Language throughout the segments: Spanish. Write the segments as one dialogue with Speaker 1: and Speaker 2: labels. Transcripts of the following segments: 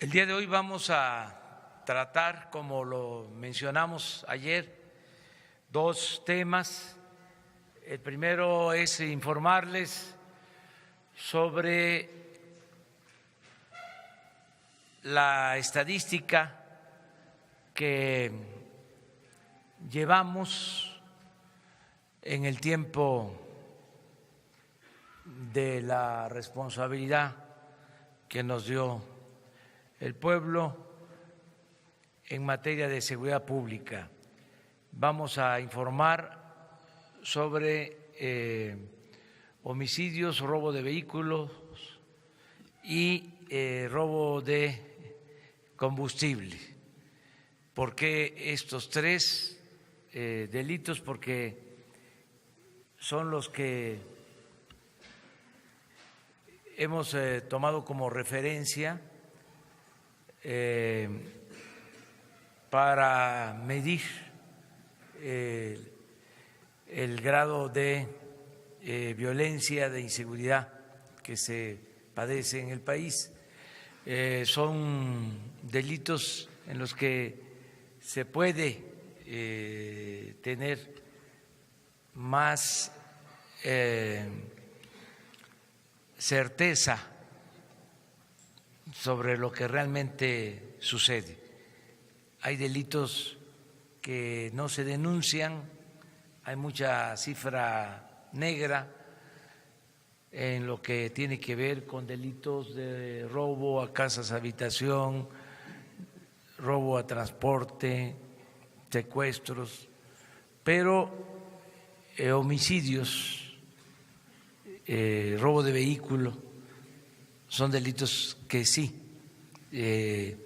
Speaker 1: El día de hoy vamos a tratar, como lo mencionamos ayer, dos temas. El primero es informarles sobre la estadística que llevamos en el tiempo de la responsabilidad que nos dio el pueblo en materia de seguridad pública. Vamos a informar sobre homicidios, robo de vehículos y robo de combustible. ¿Por qué estos tres delitos? Porque son los que hemos tomado como referencia para medir el grado de violencia, de inseguridad que se padece en el país. Son delitos en los que se puede tener más certeza sobre lo que realmente sucede. Hay delitos que no se denuncian, hay mucha cifra negra en lo que tiene que ver con delitos de robo a casas habitación, robo a transporte, secuestros, pero homicidios, robo de vehículo, son delitos que sí se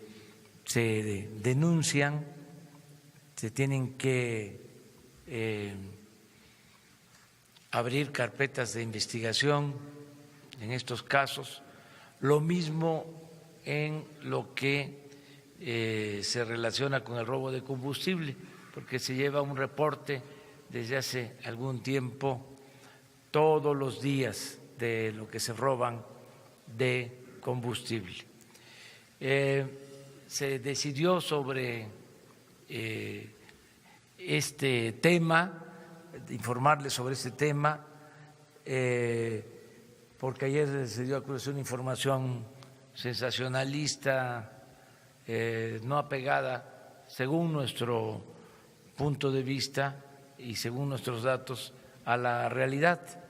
Speaker 1: denuncian, se tienen que abrir carpetas de investigación en estos casos, lo mismo en lo que se relaciona con el robo de combustible, porque se lleva un reporte desde hace algún tiempo todos los días de lo que se roban de combustible. Se decidió sobre este tema, informarles sobre este tema, porque ayer se dio a conocer una información sensacionalista, no apegada, según nuestro punto de vista y según nuestros datos, a la realidad.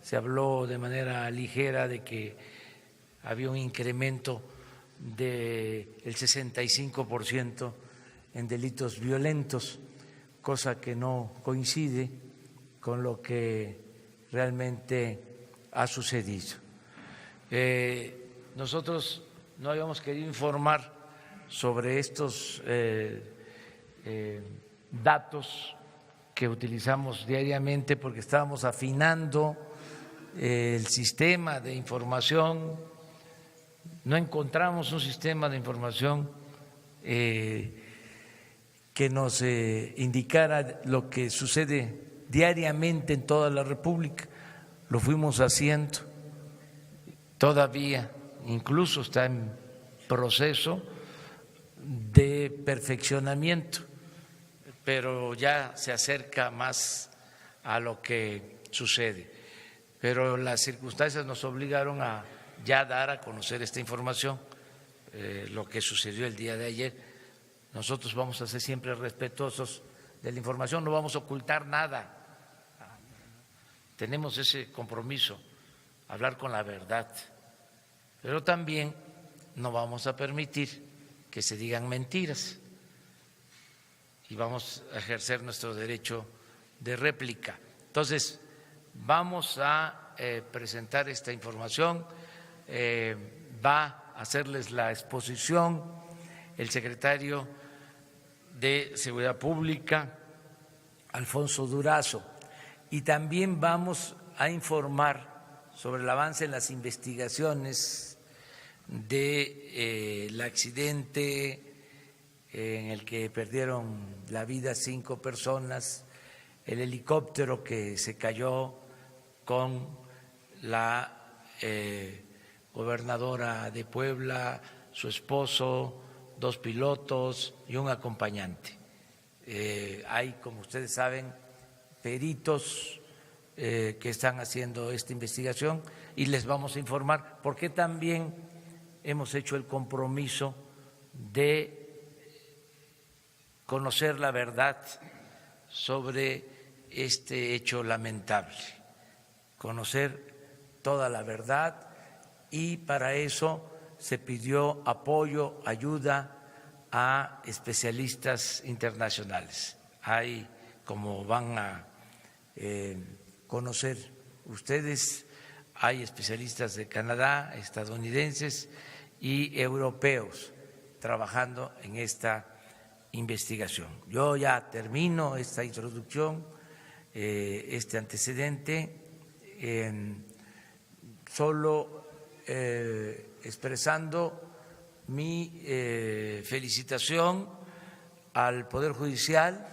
Speaker 1: Se habló de manera ligera de que había un incremento del 65% en delitos violentos, cosa que no coincide con lo que realmente ha sucedido. Nosotros no habíamos querido informar sobre estos datos que utilizamos diariamente porque estábamos afinando el sistema de información. No encontramos un sistema de información que nos indicara lo que sucede diariamente en toda la República. Lo fuimos haciendo, todavía incluso está en proceso de perfeccionamiento, pero ya se acerca más a lo que sucede. Pero las circunstancias nos obligaron a ya dar a conocer esta información, lo que sucedió el día de ayer. Nosotros vamos a ser siempre respetuosos de la información, no vamos a ocultar nada. Tenemos ese compromiso, hablar con la verdad, pero también no vamos a permitir que se digan mentiras y vamos a ejercer nuestro derecho de réplica. Entonces, vamos a presentar esta información. Va a hacerles la exposición el secretario de Seguridad Pública, Alfonso Durazo, y también vamos a informar sobre el avance en las investigaciones del accidente en el que perdieron la vida 5 personas, el helicóptero que se cayó con la gobernadora de Puebla, su esposo, 2 pilotos y un acompañante. Hay, como ustedes saben, peritos que están haciendo esta investigación y les vamos a informar, porque también hemos hecho el compromiso de conocer la verdad sobre este hecho lamentable, conocer toda la verdad, y para eso se pidió apoyo, ayuda a especialistas internacionales. Hay, como van a conocer ustedes, hay especialistas de Canadá, estadounidenses y europeos trabajando en esta investigación. Yo ya termino esta introducción, este antecedente, solo expresando mi felicitación al Poder Judicial,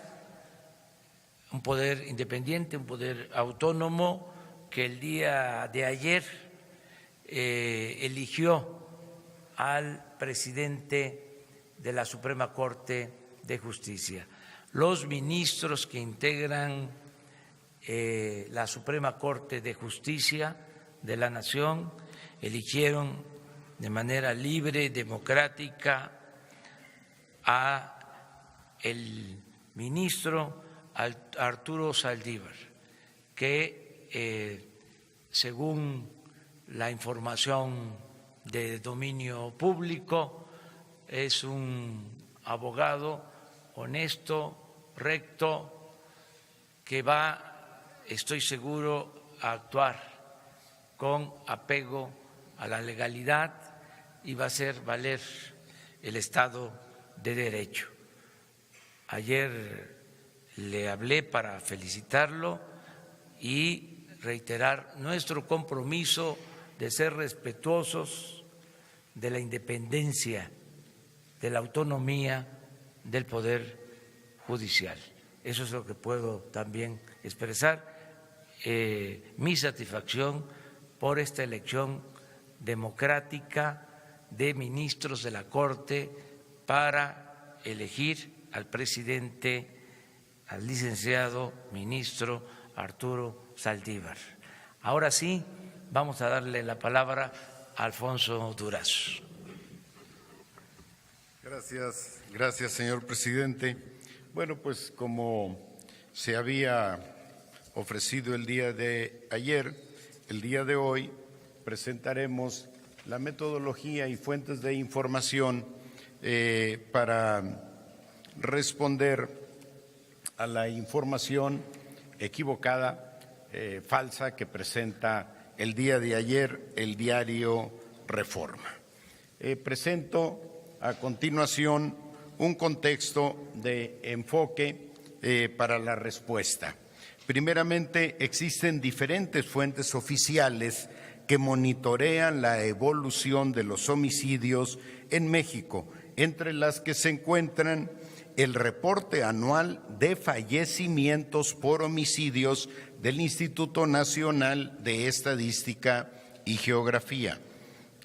Speaker 1: un poder independiente, un poder autónomo que el día de ayer eligió al presidente de la Suprema Corte de Justicia. Los ministros que integran la Suprema Corte de Justicia de la Nación eligieron de manera libre, democrática, a el ministro Arturo Saldívar, que según la información de dominio público es un abogado honesto, recto, que va, estoy seguro, a actuar con apego a la legalidad y va a hacer valer el Estado de Derecho. Ayer le hablé para felicitarlo y reiterar nuestro compromiso de ser respetuosos de la independencia, de la autonomía del Poder Judicial. Eso es lo que puedo también expresar, mi satisfacción por esta elección democrática de ministros de la Corte para elegir al presidente, al licenciado ministro Arturo Saldívar. Ahora sí, vamos a darle la palabra a Alfonso Durazo.
Speaker 2: Gracias, señor presidente. Bueno, pues como se había ofrecido el día de ayer, el día de hoy presentaremos la metodología y fuentes de información para responder a la información equivocada, falsa, que presenta el día de ayer el diario Reforma. Presento a continuación un contexto de enfoque para la respuesta. Primeramente, existen diferentes fuentes oficiales que monitorean la evolución de los homicidios en México, entre las que se encuentran el reporte anual de fallecimientos por homicidios del Instituto Nacional de Estadística y Geografía.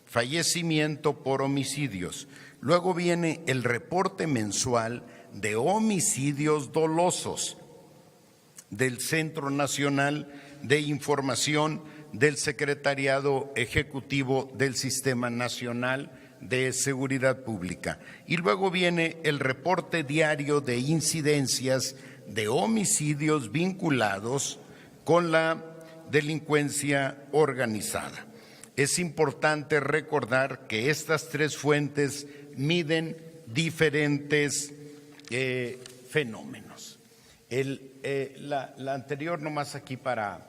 Speaker 2: Fallecimiento por homicidios. Luego viene el reporte mensual de homicidios dolosos del Centro Nacional de Información del Secretariado Ejecutivo del Sistema Nacional de Seguridad Pública. Y luego viene el reporte diario de incidencias de homicidios vinculados con la delincuencia organizada. Es importante recordar que estas tres fuentes miden diferentes fenómenos. La anterior, nomás aquí para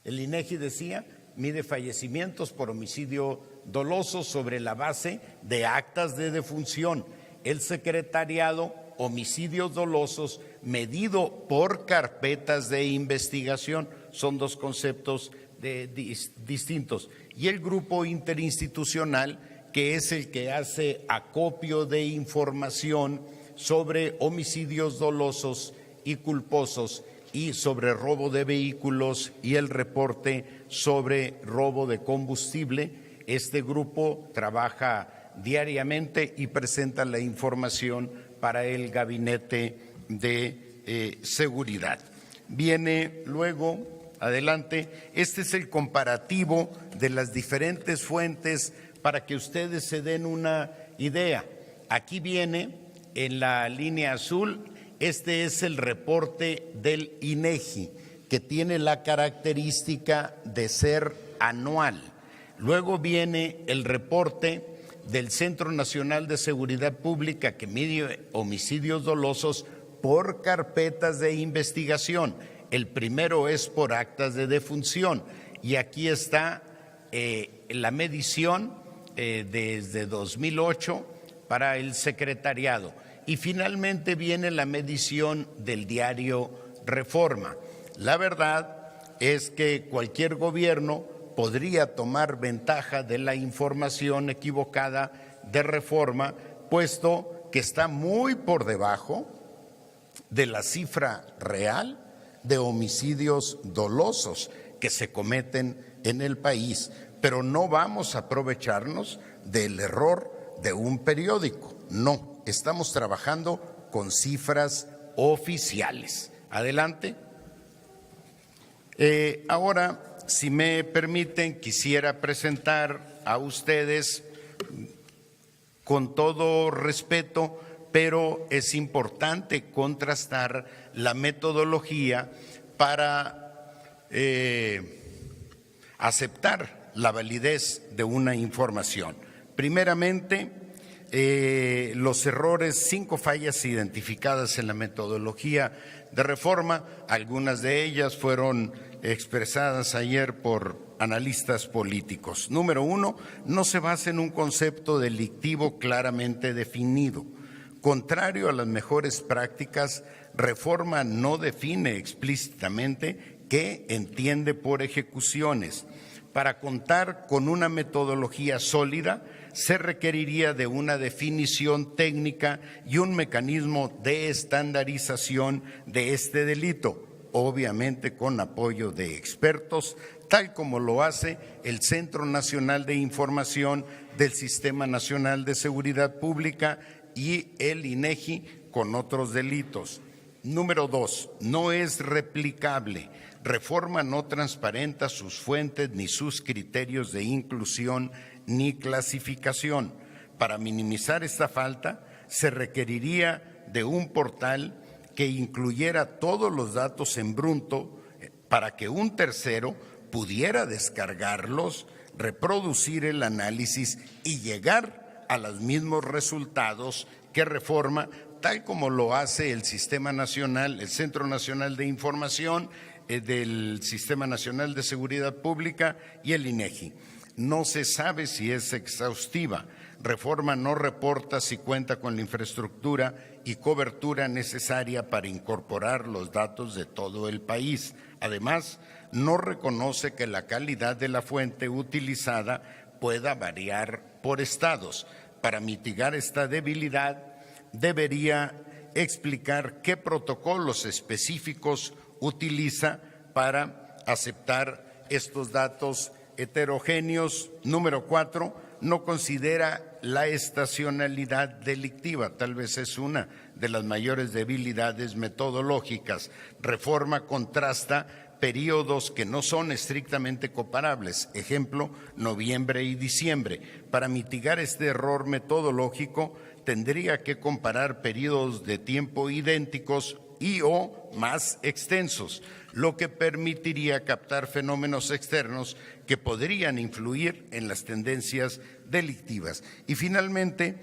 Speaker 2: el INEGI decía, mide fallecimientos por homicidio doloso sobre la base de actas de defunción. El secretariado, homicidios dolosos medido por carpetas de investigación. Son dos conceptos distintos. Y el grupo interinstitucional, que es el que hace acopio de información sobre homicidios dolosos y culposos y sobre robo de vehículos y el reporte sobre robo de combustible. Este grupo trabaja diariamente y presenta la información para el Gabinete de Seguridad. Viene luego, adelante, este es el comparativo de las diferentes fuentes para que ustedes se den una idea. Aquí viene en la línea azul, este es el reporte del INEGI, que tiene la característica de ser anual. Luego viene el reporte del Centro Nacional de Seguridad Pública, que mide homicidios dolosos por carpetas de investigación. El primero es por actas de defunción, y aquí está la medición desde 2008 para el secretariado. Y finalmente viene la medición del diario Reforma. La verdad es que cualquier gobierno podría tomar ventaja de la información equivocada de Reforma, puesto que está muy por debajo de la cifra real de homicidios dolosos que se cometen en el país. Pero no vamos a aprovecharnos del error de un periódico, no, estamos trabajando con cifras oficiales. Adelante. Ahora, si me permiten, quisiera presentar a ustedes, con todo respeto, pero es importante contrastar la metodología para aceptar la validez de una información. Primeramente, los errores, 5 fallas identificadas en la metodología de Reforma, algunas de ellas fueron expresadas ayer por analistas políticos. Número 1, no se basa en un concepto delictivo claramente definido. Contrario a las mejores prácticas, Reforma no define explícitamente qué entiende por ejecuciones. Para contar con una metodología sólida, se requeriría de una definición técnica y un mecanismo de estandarización de este delito, obviamente con apoyo de expertos, tal como lo hace el Centro Nacional de Información del Sistema Nacional de Seguridad Pública y el INEGI con otros delitos. Número 2, no es replicable. Reforma no transparenta sus fuentes ni sus criterios de inclusión ni clasificación. Para minimizar esta falta, se requeriría de un portal que incluyera todos los datos en bruto para que un tercero pudiera descargarlos, reproducir el análisis y llegar a los mismos resultados que Reforma, tal como lo hace el Sistema Nacional, el Centro Nacional de Información del Sistema Nacional de Seguridad Pública y el INEGI. No se sabe si es exhaustiva. Reforma no reporta si cuenta con la infraestructura y cobertura necesaria para incorporar los datos de todo el país. Además, no reconoce que la calidad de la fuente utilizada pueda variar por estados. Para mitigar esta debilidad, debería explicar qué protocolos específicos utiliza para aceptar estos datos heterogéneos. Número 4, no considera la estacionalidad delictiva, tal vez es una de las mayores debilidades metodológicas. Reforma contrasta periodos que no son estrictamente comparables, ejemplo, noviembre y diciembre. Para mitigar este error metodológico, tendría que comparar periodos de tiempo idénticos y o más extensos, lo que permitiría captar fenómenos externos que podrían influir en las tendencias delictivas. Y finalmente,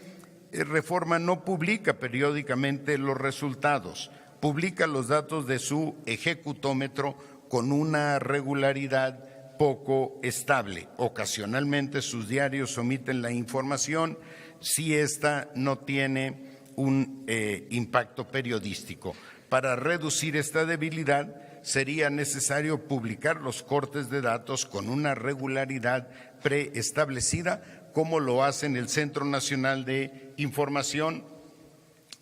Speaker 2: Reforma no publica periódicamente los resultados, publica los datos de su ejecutómetro con una regularidad poco estable. Ocasionalmente sus diarios omiten la información si ésta no tiene un impacto periodístico. Para reducir esta debilidad, sería necesario publicar los cortes de datos con una regularidad preestablecida, como lo hacen el Centro Nacional de Información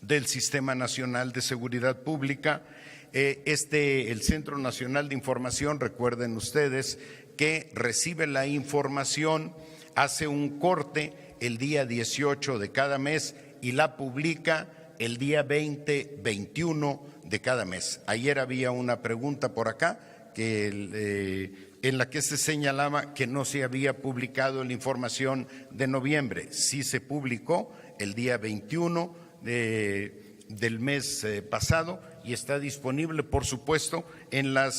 Speaker 2: del Sistema Nacional de Seguridad Pública. El Centro Nacional de Información, recuerden ustedes, que recibe la información, hace un corte el día 18 de cada mes y la publica el día 20, 21 de cada mes. Ayer había una pregunta por acá en la que se señalaba que no se había publicado la información de noviembre. Sí se publicó el día 21 del mes pasado y está disponible, por supuesto, en la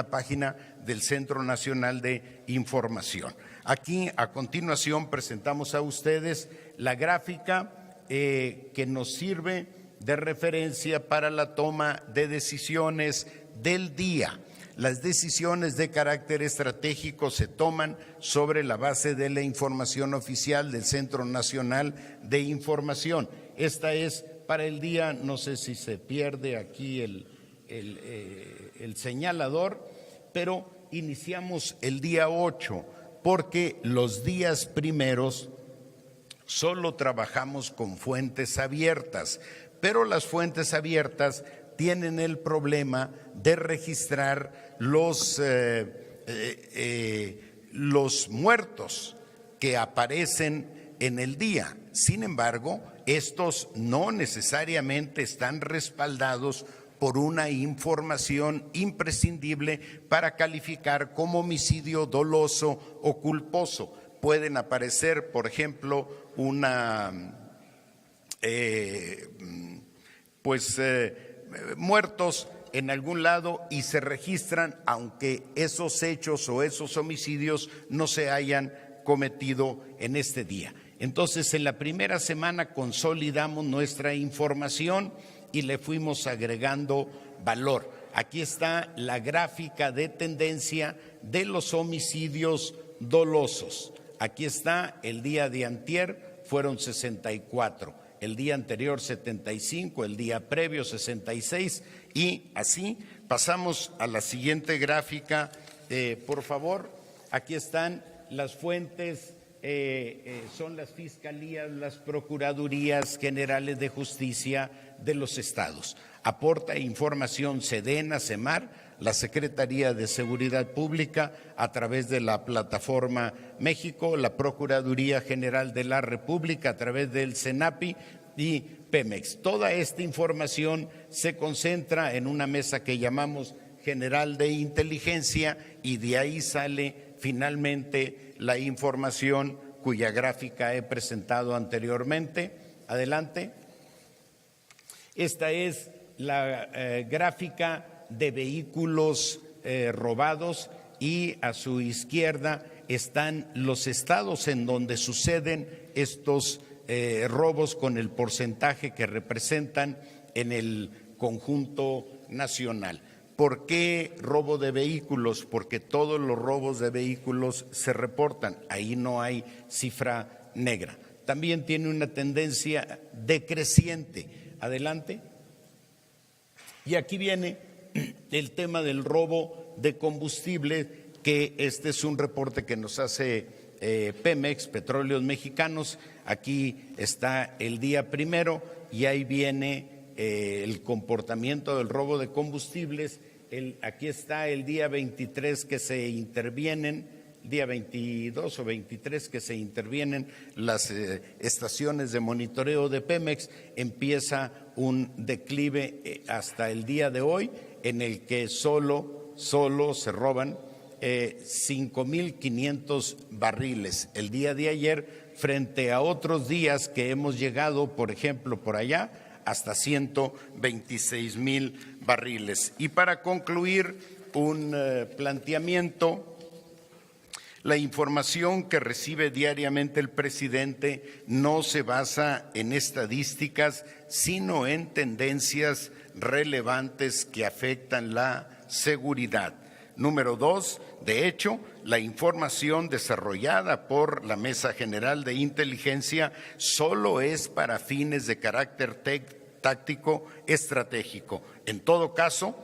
Speaker 2: página del Centro Nacional de Información. Aquí, a continuación, presentamos a ustedes la gráfica que nos sirve de referencia para la toma de decisiones del día. Las decisiones de carácter estratégico se toman sobre la base de la información oficial del Centro Nacional de Información. Esta es para el día, no sé si se pierde aquí el señalador, pero iniciamos el día 8 porque los días primeros solo trabajamos con fuentes abiertas, pero las fuentes abiertas tienen el problema de registrar los muertos que aparecen en el día. Sin embargo, estos no necesariamente están respaldados por una información imprescindible para calificar como homicidio doloso o culposo. Pueden aparecer, por ejemplo, muertos en algún lado y se registran aunque esos hechos o esos homicidios no se hayan cometido en este día. Entonces, en la primera semana consolidamos nuestra información y le fuimos agregando valor. Aquí está la gráfica de tendencia de los homicidios dolosos. Aquí está el día de antier, fueron 64. El día anterior 75, el día previo 66 y así pasamos a la siguiente gráfica. Por favor, aquí están las fuentes, son las fiscalías, las procuradurías generales de justicia de los estados. Aporta información Sedena, Semar, la Secretaría de Seguridad Pública a través de la Plataforma México, la Procuraduría General de la República a través del CENAPI y Pemex. Toda esta información se concentra en una mesa que llamamos General de Inteligencia y de ahí sale finalmente la información cuya gráfica he presentado anteriormente. Adelante. Esta es la gráfica de vehículos robados y a su izquierda están los estados en donde suceden estos robos con el porcentaje que representan en el conjunto nacional. ¿Por qué robo de vehículos? Porque todos los robos de vehículos se reportan, ahí no hay cifra negra. También tiene una tendencia decreciente. Adelante. Y aquí viene el tema del robo de combustible, que este es un reporte que nos hace Pemex, Petróleos Mexicanos. Aquí está el día primero y ahí viene el comportamiento del robo de combustibles. Aquí está el día 23 que se intervienen, día 22 o 23 que se intervienen las estaciones de monitoreo de Pemex. Empieza un declive hasta el día de hoy en el que solo se roban 5,500 barriles el día de ayer, frente a otros días que hemos llegado, por ejemplo, por allá, hasta 126,000 barriles. Y para concluir, un planteamiento. La información que recibe diariamente el presidente no se basa en estadísticas, sino en tendencias relevantes que afectan la seguridad. Número 2, de hecho, la información desarrollada por la Mesa General de Inteligencia solo es para fines de carácter táctico estratégico. En todo caso,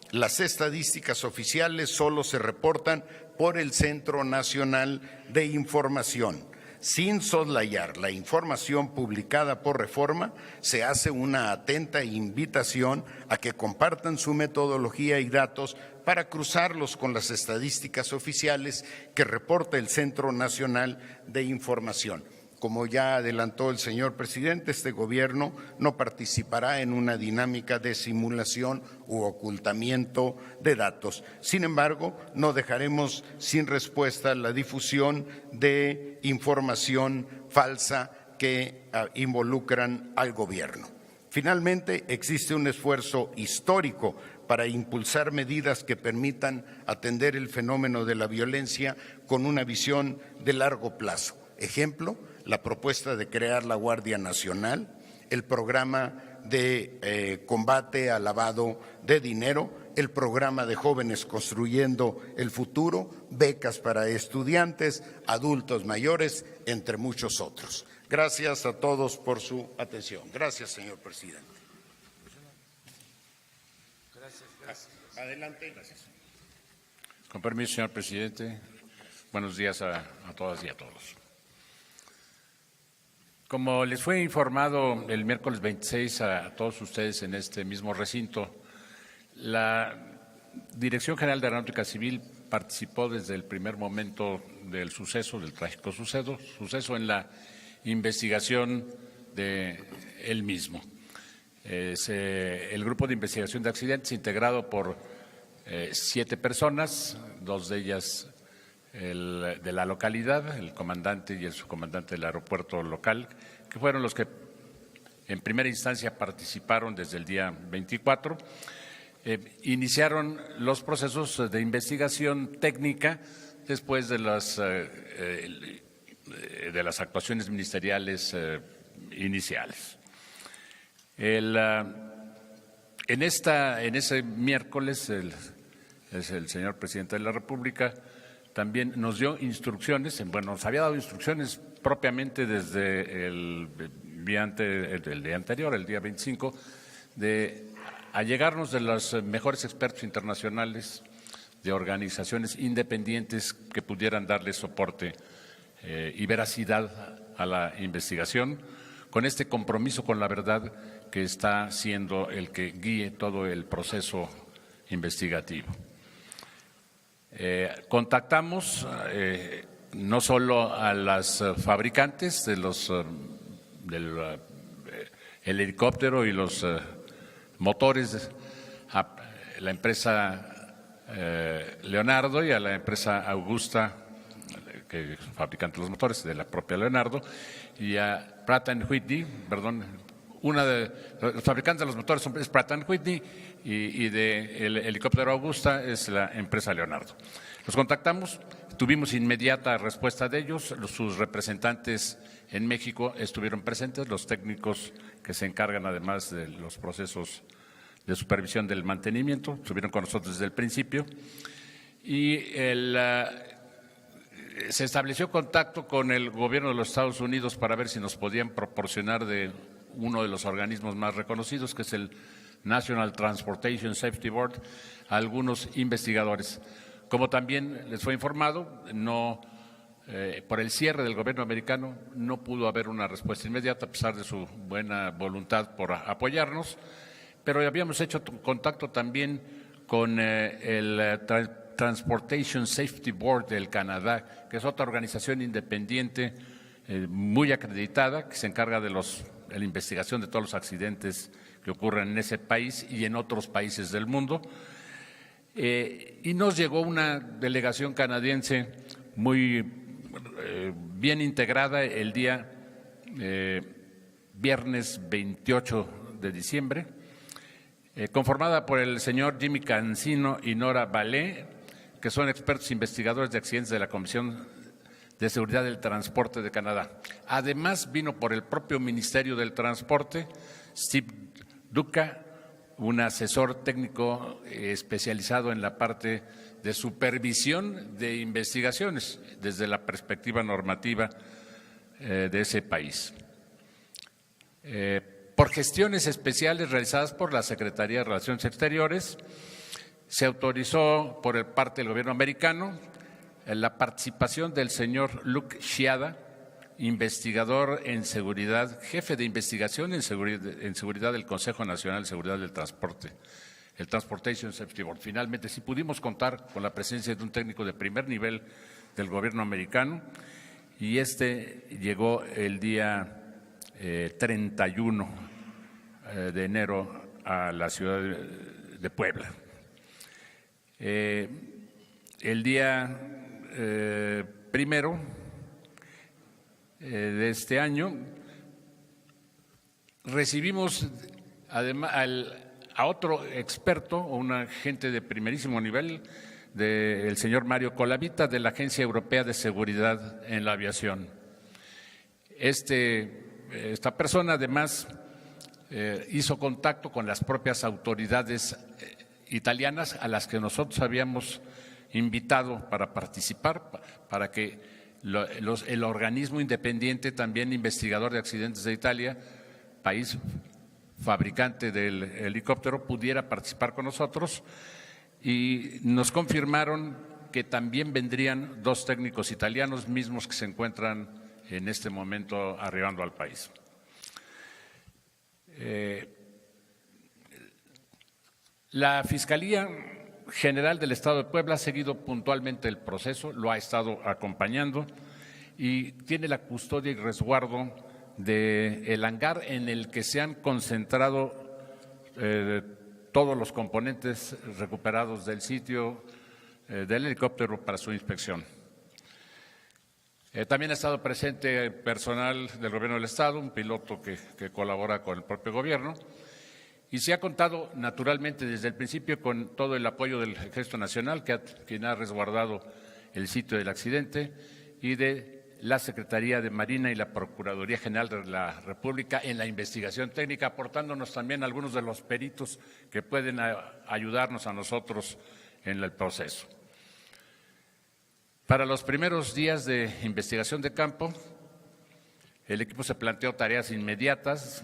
Speaker 2: las estadísticas oficiales solo se reportan por el Centro Nacional de Información. Sin soslayar la información publicada por Reforma, se hace una atenta invitación a que compartan su metodología y datos para cruzarlos con las estadísticas oficiales que reporta el Centro Nacional de Información. Como ya adelantó el señor presidente, este gobierno no participará en una dinámica de simulación u ocultamiento de datos. Sin embargo, no dejaremos sin respuesta la difusión de información falsa que involucran al gobierno. Finalmente, existe un esfuerzo histórico para impulsar medidas que permitan atender el fenómeno de la violencia con una visión de largo plazo. Ejemplo, la propuesta de crear la Guardia Nacional, el programa de combate al lavado de dinero, el programa de Jóvenes Construyendo el Futuro, becas para estudiantes, adultos mayores, entre muchos otros. Gracias a todos por su atención. Gracias, señor presidente.
Speaker 1: Gracias.
Speaker 2: Adelante. Gracias.
Speaker 3: Con permiso, señor presidente. Buenos días a todas y a todos. Como les fue informado el miércoles 26 a todos ustedes en este mismo recinto, la Dirección General de Aeronáutica Civil participó desde el primer momento del suceso, del trágico suceso en la investigación de él mismo. El grupo de investigación de accidentes, integrado por 7 personas, 2 de ellas de la localidad, el comandante y el subcomandante del aeropuerto local, que fueron los que en primera instancia participaron desde el día 24, iniciaron los procesos de investigación técnica después de las actuaciones ministeriales iniciales. En ese miércoles, el señor presidente de la República también nos dio instrucciones, nos había dado instrucciones propiamente desde el día anterior, el día 25, de allegarnos de los mejores expertos internacionales, de organizaciones independientes que pudieran darle soporte y veracidad a la investigación, con este compromiso con la verdad que está siendo el que guíe todo el proceso investigativo. Contactamos no solo a las fabricantes del helicóptero y los motores, a la empresa Leonardo y a la empresa Augusta, que es fabricante de los motores, de la propia Leonardo, y a Pratt & Whitney, los fabricantes de los motores es Pratt & Whitney y del helicóptero Augusta es la empresa Leonardo. Los contactamos, tuvimos inmediata respuesta de ellos, sus representantes en México estuvieron presentes, los técnicos que se encargan además de los procesos de supervisión del mantenimiento, estuvieron con nosotros desde el principio y se estableció contacto con el gobierno de los Estados Unidos para ver si nos podían proporcionar de uno de los organismos más reconocidos, que es el National Transportation Safety Board, a algunos investigadores. Como también les fue informado, por el cierre del gobierno americano no pudo haber una respuesta inmediata a pesar de su buena voluntad por apoyarnos, pero habíamos hecho contacto también con el Transportation Safety Board del Canadá, que es otra organización independiente muy acreditada que se encarga de la investigación de todos los accidentes que ocurren en ese país y en otros países del mundo. Y nos llegó una delegación canadiense muy bien integrada el día viernes 28 de diciembre, conformada por el señor Jimmy Cancino y Nora Ballet, que son expertos investigadores de accidentes de la Comisión de Seguridad del Transporte de Canadá. Además, vino por el propio Ministerio del Transporte, Steve Duca, un asesor técnico especializado en la parte de supervisión de investigaciones desde la perspectiva normativa de ese país. Por gestiones especiales realizadas por la Secretaría de Relaciones Exteriores, se autorizó por parte del gobierno americano la participación del señor Luke Chiada, investigador en seguridad, jefe de investigación en seguridad del Consejo Nacional de Seguridad del Transporte, el Transportation Safety Board. Finalmente, sí pudimos contar con la presencia de un técnico de primer nivel del gobierno americano y llegó el día 31 de enero a la ciudad de Puebla. El día primero de este año recibimos además a otro experto, un agente de primerísimo nivel, del señor Mario Colavita, de la Agencia Europea de Seguridad en la Aviación. Esta persona además hizo contacto con las propias autoridades italianas a las que nosotros habíamos invitado para participar, para que el organismo independiente, también investigador de accidentes de Italia, país fabricante del helicóptero, pudiera participar con nosotros, y nos confirmaron que también vendrían 2 técnicos italianos mismos que se encuentran en este momento arribando al país. La Fiscalía General del Estado de Puebla ha seguido puntualmente el proceso, lo ha estado acompañando y tiene la custodia y resguardo del hangar en el que se han concentrado todos los componentes recuperados del sitio del helicóptero para su inspección. También ha estado presente personal del Gobierno del Estado, un piloto que colabora con el propio Gobierno, y se ha contado naturalmente desde el principio con todo el apoyo del Ejército Nacional, quien ha resguardado el sitio del accidente, y de la Secretaría de Marina y la Procuraduría General de la República en la investigación técnica, aportándonos también algunos de los peritos que pueden ayudarnos a nosotros en el proceso. Para los primeros días de investigación de campo, el equipo se planteó tareas inmediatas,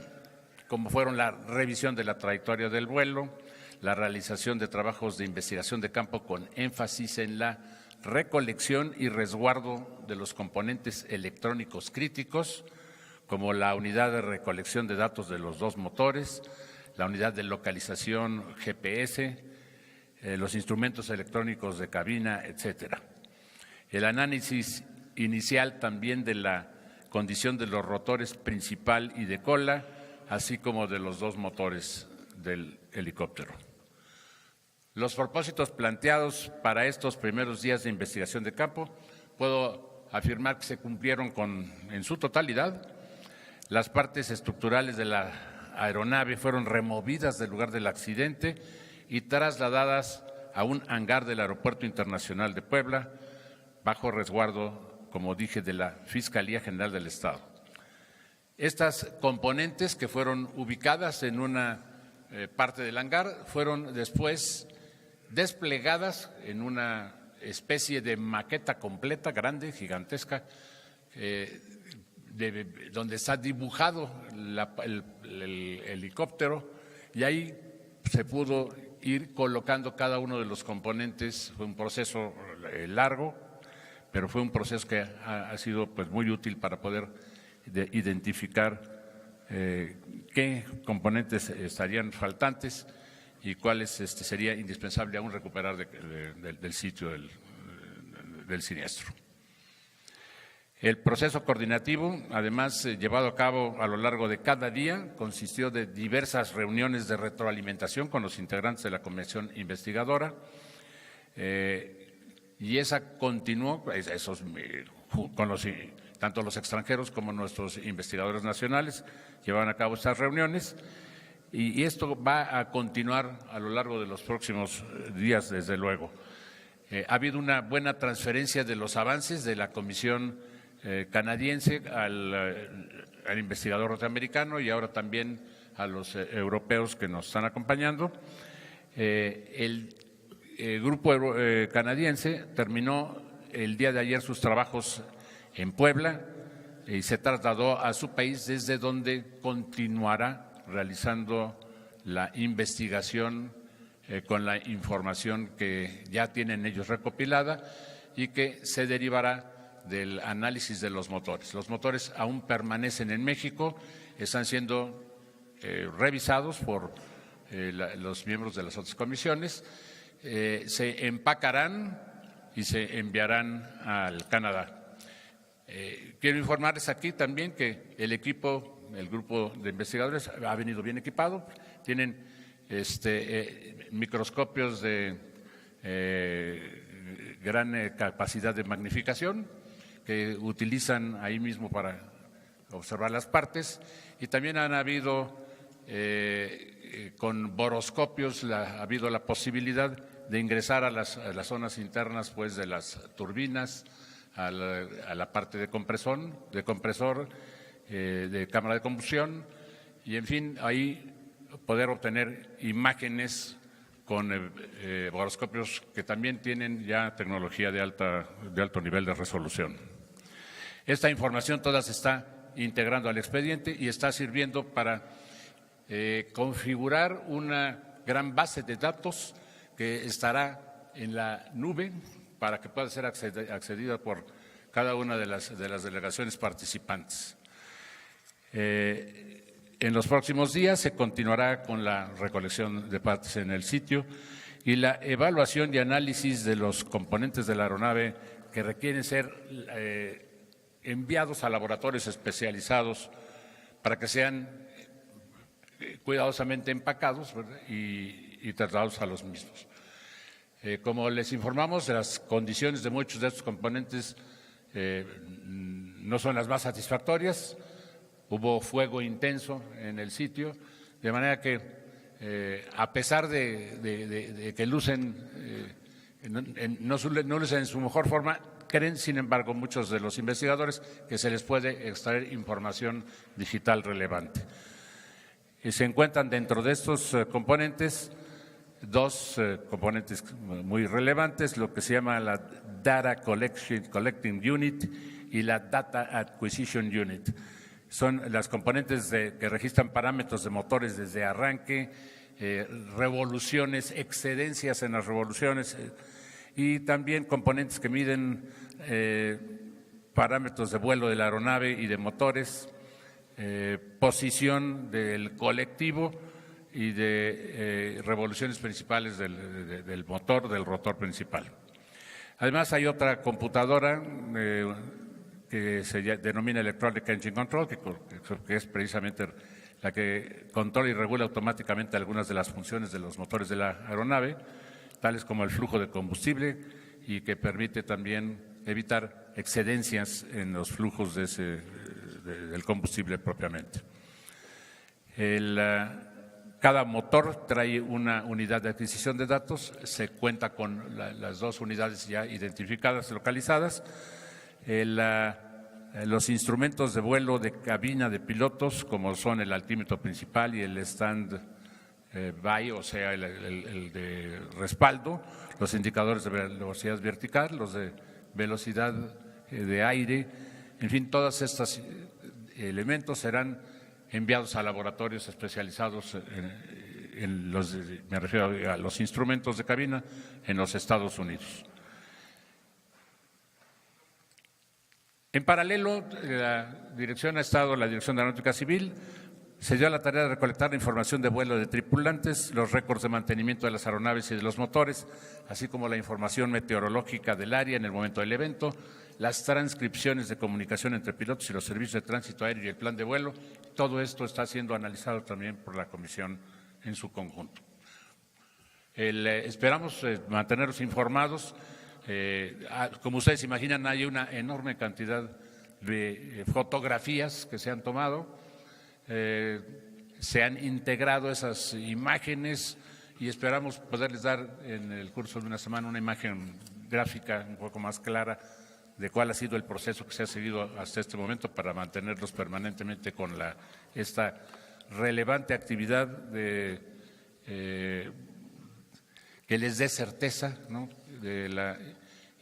Speaker 3: como fueron la revisión de la trayectoria del vuelo, la realización de trabajos de investigación de campo con énfasis en la recolección y resguardo de los componentes electrónicos críticos, como la unidad de recolección de datos de los 2 motores, la unidad de localización GPS, los instrumentos electrónicos de cabina, etcétera. El análisis inicial también de la condición de los rotores principal y de cola, así como de los 2 motores del helicóptero. Los propósitos planteados para estos primeros días de investigación de campo, puedo afirmar que se cumplieron en su totalidad. Las partes estructurales de la aeronave fueron removidas del lugar del accidente y trasladadas a un hangar del Aeropuerto Internacional de Puebla, bajo resguardo, como dije, de la Fiscalía General del Estado. Estas componentes que fueron ubicadas en una parte del hangar fueron después desplegadas en una especie de maqueta completa, grande, gigantesca, donde está dibujado el helicóptero, y ahí se pudo ir colocando cada uno de los componentes. Fue un proceso largo, pero fue un proceso que ha sido pues muy útil para poder identificar qué componentes estarían faltantes y cuáles sería indispensable aún recuperar del sitio del siniestro. El proceso coordinativo, además llevado a cabo a lo largo de cada día, consistió de diversas reuniones de retroalimentación con los integrantes de la comisión investigadora, y esa continuó con tanto los extranjeros como nuestros investigadores nacionales llevaban a cabo estas reuniones, y esto va a continuar a lo largo de los próximos días, desde luego. Ha habido una buena transferencia de los avances de la comisión canadiense al investigador norteamericano y ahora también a los europeos que nos están acompañando. El grupo canadiense terminó el día de ayer sus trabajos en Puebla y se trasladó a su país, desde donde continuará realizando la investigación con la información que ya tienen ellos recopilada y que se derivará del análisis de los motores. Los motores aún permanecen en México, están siendo revisados por los miembros de las otras comisiones, se empacarán y se enviarán al Canadá. Quiero informarles aquí también que el grupo de investigadores ha venido bien equipado, tienen microscopios de gran capacidad de magnificación que utilizan ahí mismo para observar las partes, y también han habido con boroscopios ha habido la posibilidad de ingresar a las zonas internas pues de las turbinas, a la parte de compresor, de cámara de combustión, y en fin, ahí poder obtener imágenes con boroscopios que también tienen ya tecnología de alto nivel de resolución. Esta información toda se está integrando al expediente y está sirviendo para configurar una gran base de datos que estará en la nube para que pueda ser accedida por cada una de las delegaciones participantes. En los próximos días se continuará con la recolección de partes en el sitio y la evaluación y análisis de los componentes de la aeronave que requieren ser enviados a laboratorios especializados para que sean cuidadosamente empacados, ¿verdad?, y trasladados a los mismos. Como les informamos, las condiciones de muchos de estos componentes no son las más satisfactorias. Hubo fuego intenso en el sitio, de manera que a pesar de que lucen, no lucen en su mejor forma, creen, sin embargo, muchos de los investigadores que se les puede extraer información digital relevante. Se encuentran dentro de estos componentes dos componentes muy relevantes, lo que se llama la Data Collecting Unit y la Data Acquisition Unit. Son las componentes que registran parámetros de motores desde arranque, revoluciones, excedencias en las revoluciones y también componentes que miden parámetros de vuelo de la aeronave y de motores, posición del colectivo y de revoluciones principales del motor, del rotor principal. Además, hay otra computadora que se denomina Electronic Engine Control, que es precisamente la que controla y regula automáticamente algunas de las funciones de los motores de la aeronave, tales como el flujo de combustible, y que permite también evitar excedencias en los flujos del combustible propiamente. Cada motor trae una unidad de adquisición de datos, se cuenta con las dos unidades ya identificadas, localizadas. Los instrumentos de vuelo de cabina de pilotos, como son el altímetro principal y el stand by, o sea, el de respaldo, los indicadores de velocidad vertical, los de velocidad de aire, en fin, todos estos elementos serán enviados a laboratorios especializados me refiero a los instrumentos de cabina en los Estados Unidos. En paralelo, la Dirección de Aeronáutica Civil se dio a la tarea de recolectar la información de vuelo de tripulantes, los récords de mantenimiento de las aeronaves y de los motores, así como la información meteorológica del área en el momento del evento, las transcripciones de comunicación entre pilotos y los servicios de tránsito aéreo y el plan de vuelo. Todo esto está siendo analizado también por la Comisión en su conjunto. Esperamos mantenerlos informados. Como ustedes imaginan, hay una enorme cantidad de fotografías que se han tomado, se han integrado esas imágenes y esperamos poderles dar en el curso de una semana una imagen gráfica un poco más clara de cuál ha sido el proceso que se ha seguido hasta este momento para mantenerlos permanentemente con esta relevante actividad que les dé certeza, ¿no?, de la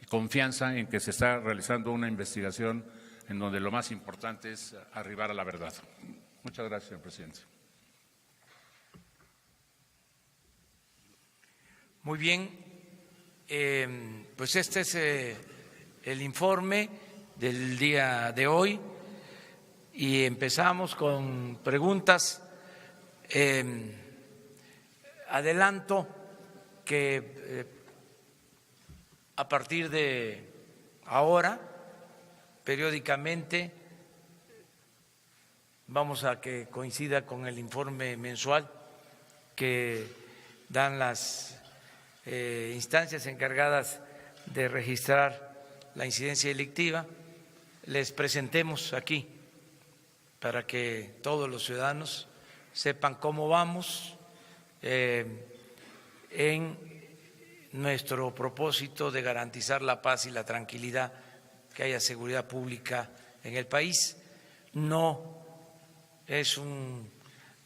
Speaker 3: confianza en que se está realizando una investigación en donde lo más importante es arribar a la verdad. Muchas gracias, señor presidente.
Speaker 1: Muy bien, pues este es el informe del día de hoy y empezamos con preguntas. Adelanto que a partir de ahora periódicamente, vamos a que coincida con el informe mensual que dan las instancias encargadas de registrar la incidencia delictiva, les presentemos aquí para que todos los ciudadanos sepan cómo vamos en nuestro propósito de garantizar la paz y la tranquilidad, que haya seguridad pública en el país. No es un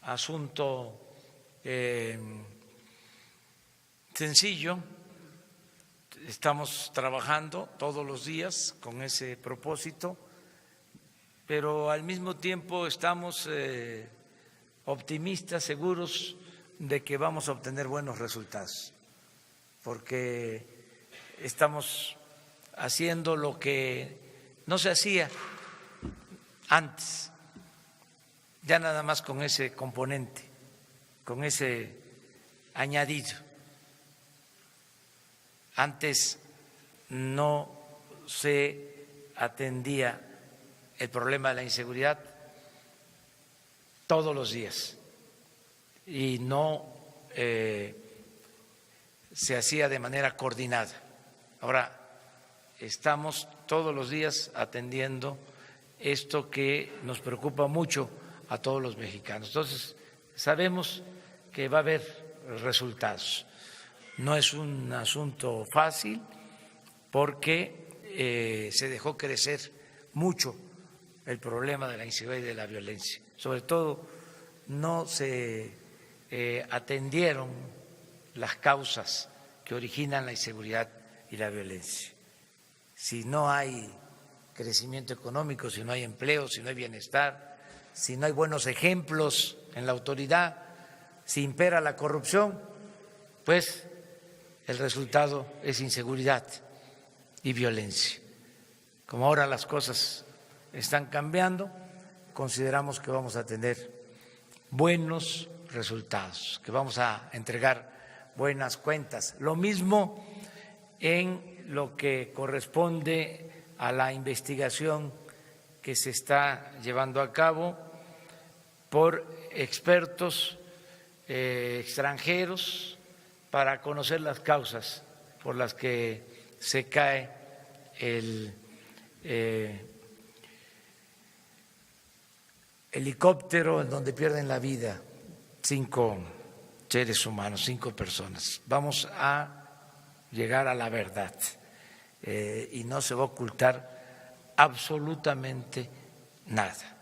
Speaker 1: asunto sencillo, estamos trabajando todos los días con ese propósito, pero al mismo tiempo estamos optimistas, seguros de que vamos a obtener buenos resultados, porque estamos haciendo lo que no se hacía antes, ya nada más con ese componente, con ese añadido. Antes no se atendía el problema de la inseguridad todos los días y no se hacía de manera coordinada. Ahora estamos todos los días atendiendo esto que nos preocupa mucho a todos los mexicanos. Entonces, sabemos que va a haber resultados. No es un asunto fácil porque se dejó crecer mucho el problema de la inseguridad y de la violencia. Sobre todo, no se atendieron las causas que originan la inseguridad y la violencia. Si no hay crecimiento económico, si no hay empleo, si no hay bienestar, si no hay buenos ejemplos en la autoridad, si impera la corrupción, pues el resultado es inseguridad y violencia. Como ahora las cosas están cambiando, consideramos que vamos a tener buenos resultados, que vamos a entregar buenas cuentas. Lo mismo en lo que corresponde a la investigación que se está llevando a cabo por expertos extranjeros para conocer las causas por las que se cae el helicóptero en donde pierden la vida 5 seres humanos, 5 personas. Vamos a llegar a la verdad y no se va a ocultar absolutamente nada.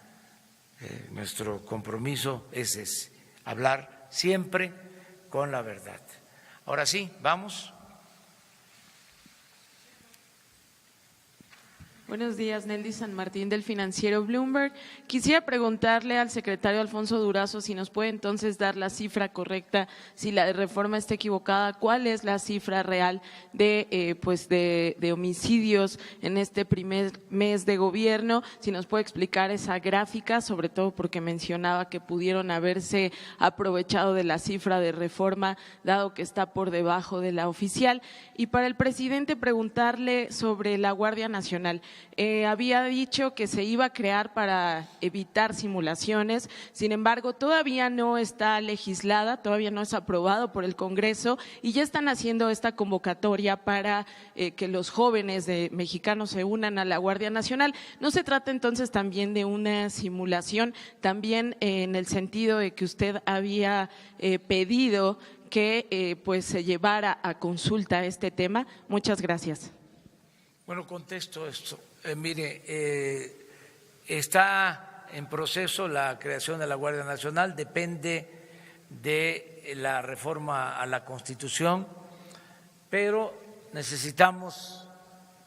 Speaker 1: Nuestro compromiso es ese, hablar siempre con la verdad. Ahora sí, vamos.
Speaker 4: Buenos días, Nelly San Martín del financiero Bloomberg. Quisiera preguntarle al secretario Alfonso Durazo si nos puede entonces dar la cifra correcta, si la reforma está equivocada, cuál es la cifra real de homicidios en este primer mes de gobierno, si nos puede explicar esa gráfica, sobre todo porque mencionaba que pudieron haberse aprovechado de la cifra de reforma, dado que está por debajo de la oficial. Y para el presidente preguntarle sobre la Guardia Nacional. Había dicho que se iba a crear para evitar simulaciones, sin embargo todavía no está legislada, todavía no es aprobado por el Congreso y ya están haciendo esta convocatoria para que los jóvenes mexicanos se unan a la Guardia Nacional. ¿No se trata entonces también de una simulación, también en el sentido de que usted había pedido que se llevara a consulta este tema? Muchas gracias.
Speaker 1: Bueno, contesto esto. Está en proceso la creación de la Guardia Nacional, depende de la reforma a la Constitución, pero necesitamos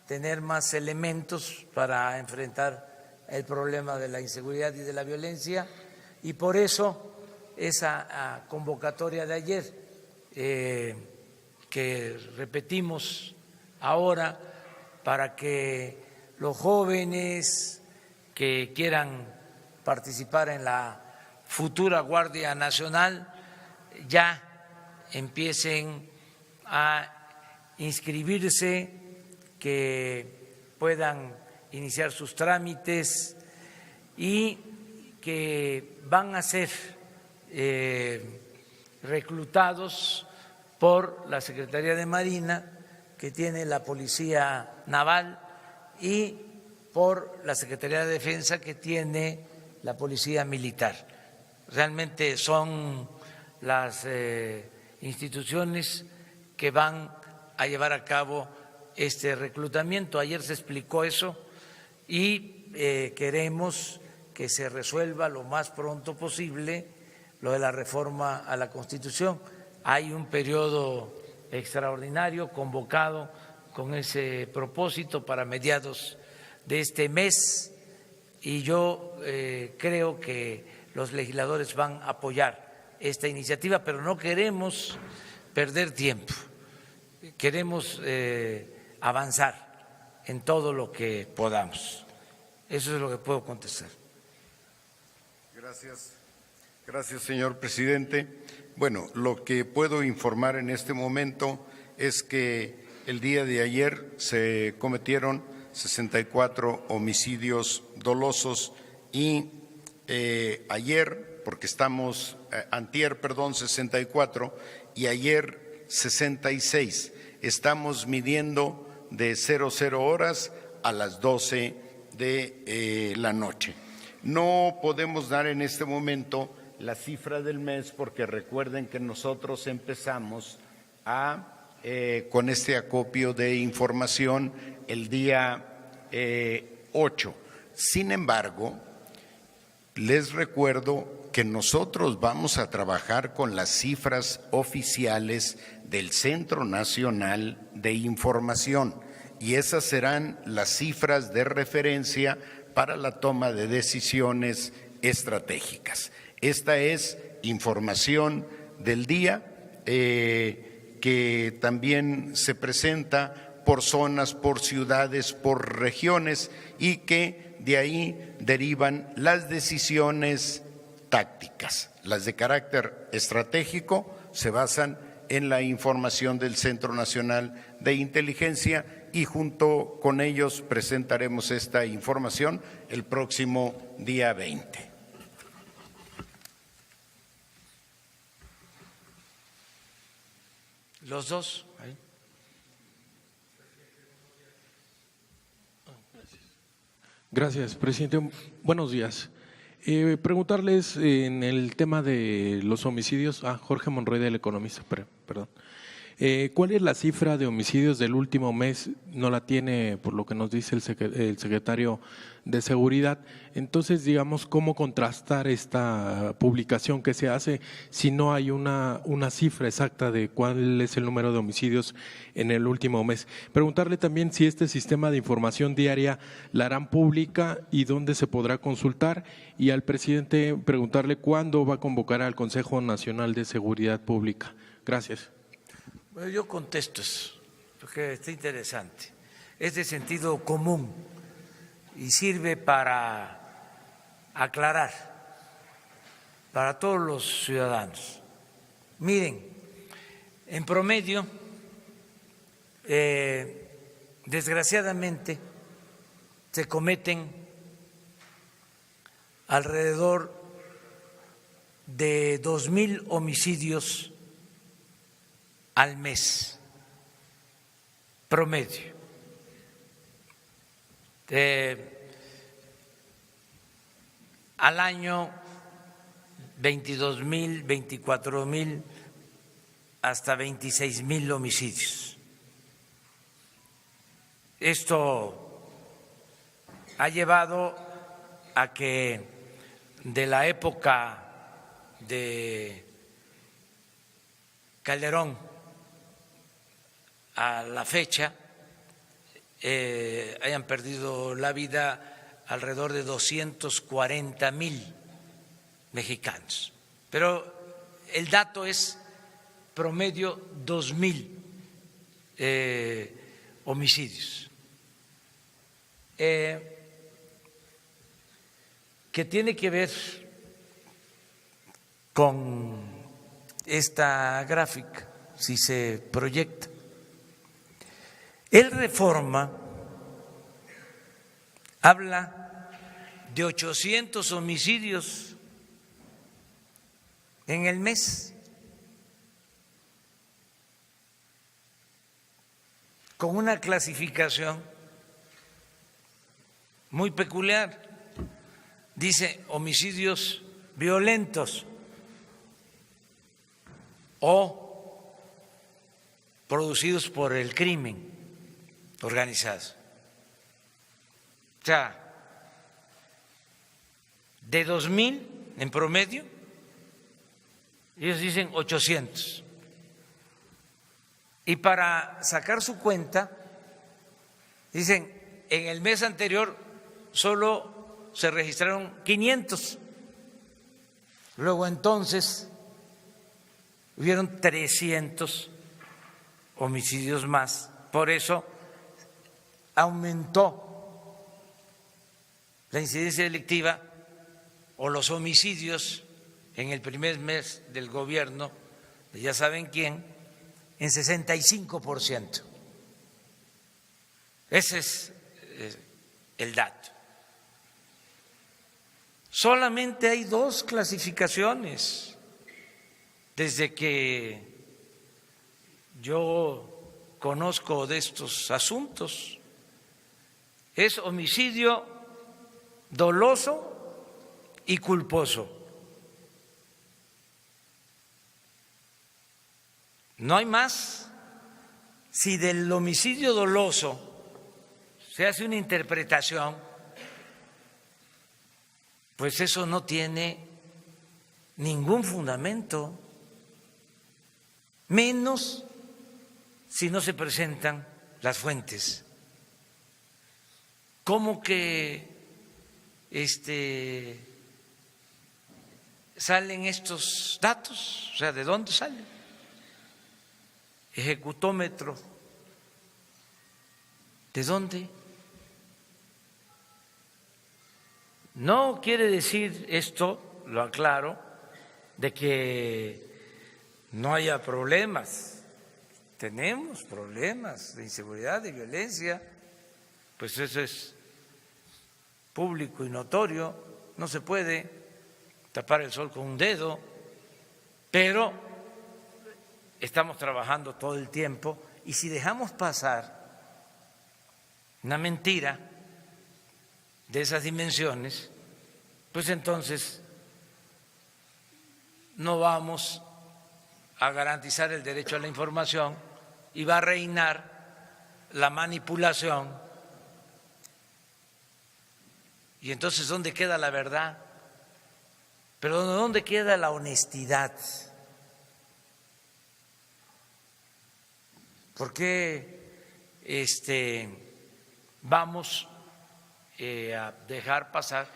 Speaker 1: tener más elementos para enfrentar el problema de la inseguridad y de la violencia y por eso esa convocatoria de ayer que repetimos ahora para que los jóvenes que quieran participar en la futura Guardia Nacional ya empiecen a inscribirse, que puedan iniciar sus trámites y que van a ser reclutados por la Secretaría de Marina, que tiene la Policía Naval, y por la Secretaría de Defensa, que tiene la Policía Militar. Realmente son las instituciones que van a llevar a cabo este reclutamiento. Ayer se explicó eso y queremos que se resuelva lo más pronto posible lo de la reforma a la Constitución. Hay un periodo extraordinario convocado con ese propósito para mediados de este mes y yo creo que los legisladores van a apoyar esta iniciativa, pero no queremos perder tiempo, queremos avanzar en todo lo que podamos. Eso es lo que puedo contestar.
Speaker 2: Gracias, señor presidente. Bueno, lo que puedo informar en este momento es que el día de ayer se cometieron 64 homicidios dolosos y ayer, porque estamos, antier, perdón, 64 y ayer 66. Estamos midiendo de 00 horas a las 12 de la noche. No podemos dar en este momento la cifra del mes porque recuerden que nosotros empezamos con este acopio de información el día 8. Sin embargo, les recuerdo que nosotros vamos a trabajar con las cifras oficiales del Centro Nacional de Información y esas serán las cifras de referencia para la toma de decisiones estratégicas. Esta es información del día que también se presenta por zonas, por ciudades, por regiones y que de ahí derivan las decisiones tácticas. Las de carácter estratégico se basan en la información del Centro Nacional de Inteligencia y junto con ellos presentaremos esta información el próximo día 20.
Speaker 1: Los dos. Ahí.
Speaker 5: Gracias, presidente. Buenos días. Preguntarles en el tema de los homicidios, Jorge Monroy del Economista, perdón. ¿Cuál es la cifra de homicidios del último mes? No la tiene, por lo que nos dice el secretario de Seguridad. Entonces, digamos, ¿cómo contrastar esta publicación que se hace si no hay una cifra exacta de cuál es el número de homicidios en el último mes? Preguntarle también si este sistema de información diaria la harán pública y dónde se podrá consultar. Y al presidente preguntarle cuándo va a convocar al Consejo Nacional de Seguridad Pública. Gracias.
Speaker 1: Bueno, yo contesto eso, porque está interesante. Es de sentido común y sirve para aclarar para todos los ciudadanos. Miren, en promedio, desgraciadamente, se cometen alrededor de 2,000 homicidios al mes, promedio. Al año 22,000, 24,000, hasta 26,000 homicidios. Esto ha llevado a que de la época de Calderón a la fecha hayan perdido la vida alrededor de 240,000 mexicanos. Pero el dato es promedio 2,000 homicidios. Que tiene que ver con esta gráfica, si se proyecta. El Reforma habla de 800 homicidios en el mes, con una clasificación muy peculiar. Dice homicidios violentos o producidos por el crimen organizado. O sea, de 2,000 en promedio, ellos dicen 800. Y para sacar su cuenta, dicen, en el mes anterior solo se registraron 500. Luego entonces hubieron 300 homicidios más. Por eso aumentó la incidencia delictiva o los homicidios en el primer mes del gobierno de ya saben quién, en 65%. Ese es el dato. Solamente hay 2 clasificaciones desde que yo conozco de estos asuntos. Es homicidio doloso y culposo. No hay más. Si del homicidio doloso se hace una interpretación, pues eso no tiene ningún fundamento, menos si no se presentan las fuentes. ¿Cómo que salen estos datos? O sea, ¿de dónde salen? Ejecutómetro. ¿De dónde? No quiere decir esto, lo aclaro, de que no haya problemas. Tenemos problemas de inseguridad, de violencia, pues eso es público y notorio, no se puede tapar el sol con un dedo, pero estamos trabajando todo el tiempo y si dejamos pasar una mentira de esas dimensiones, pues entonces no vamos a garantizar el derecho a la información y va a reinar la manipulación. Y entonces, ¿dónde queda la verdad? Pero ¿dónde queda la honestidad? ¿Por qué vamos a dejar pasar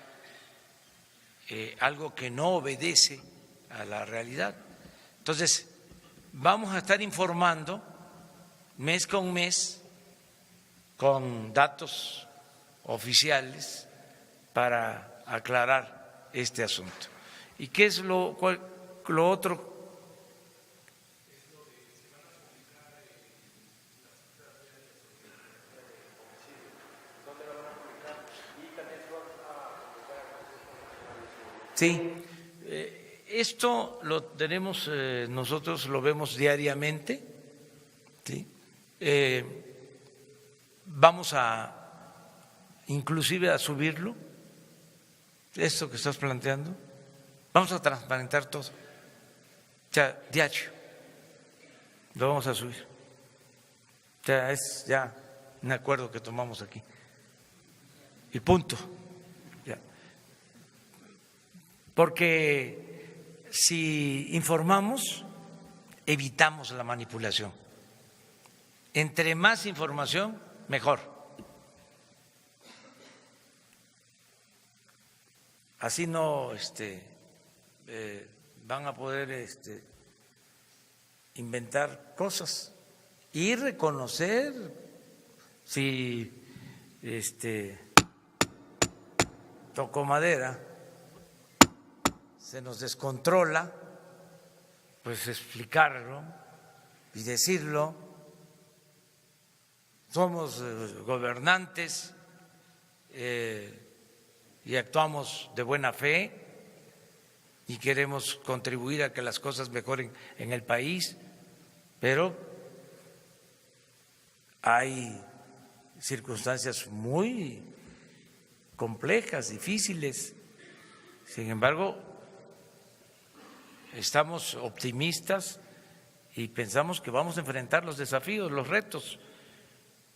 Speaker 1: algo que no obedece a la realidad? Entonces, vamos a estar informando mes con mes con datos oficiales para aclarar este asunto. ¿Y qué es lo otro? Sí, esto lo tenemos, nosotros lo vemos diariamente, ¿sí? Vamos inclusive a subirlo, esto que estás planteando, vamos a transparentar todo, o sea, diario, lo vamos a subir, o sea, es ya un acuerdo que tomamos aquí, y punto. Porque si informamos, evitamos la manipulación. Entre más información, mejor. Así no van a poder inventar cosas y reconocer si tocó madera, se nos descontrola, pues explicarlo y decirlo. Somos gobernantes, y actuamos de buena fe y queremos contribuir a que las cosas mejoren en el país, pero hay circunstancias muy complejas, difíciles. Sin embargo, estamos optimistas y pensamos que vamos a enfrentar los desafíos, los retos,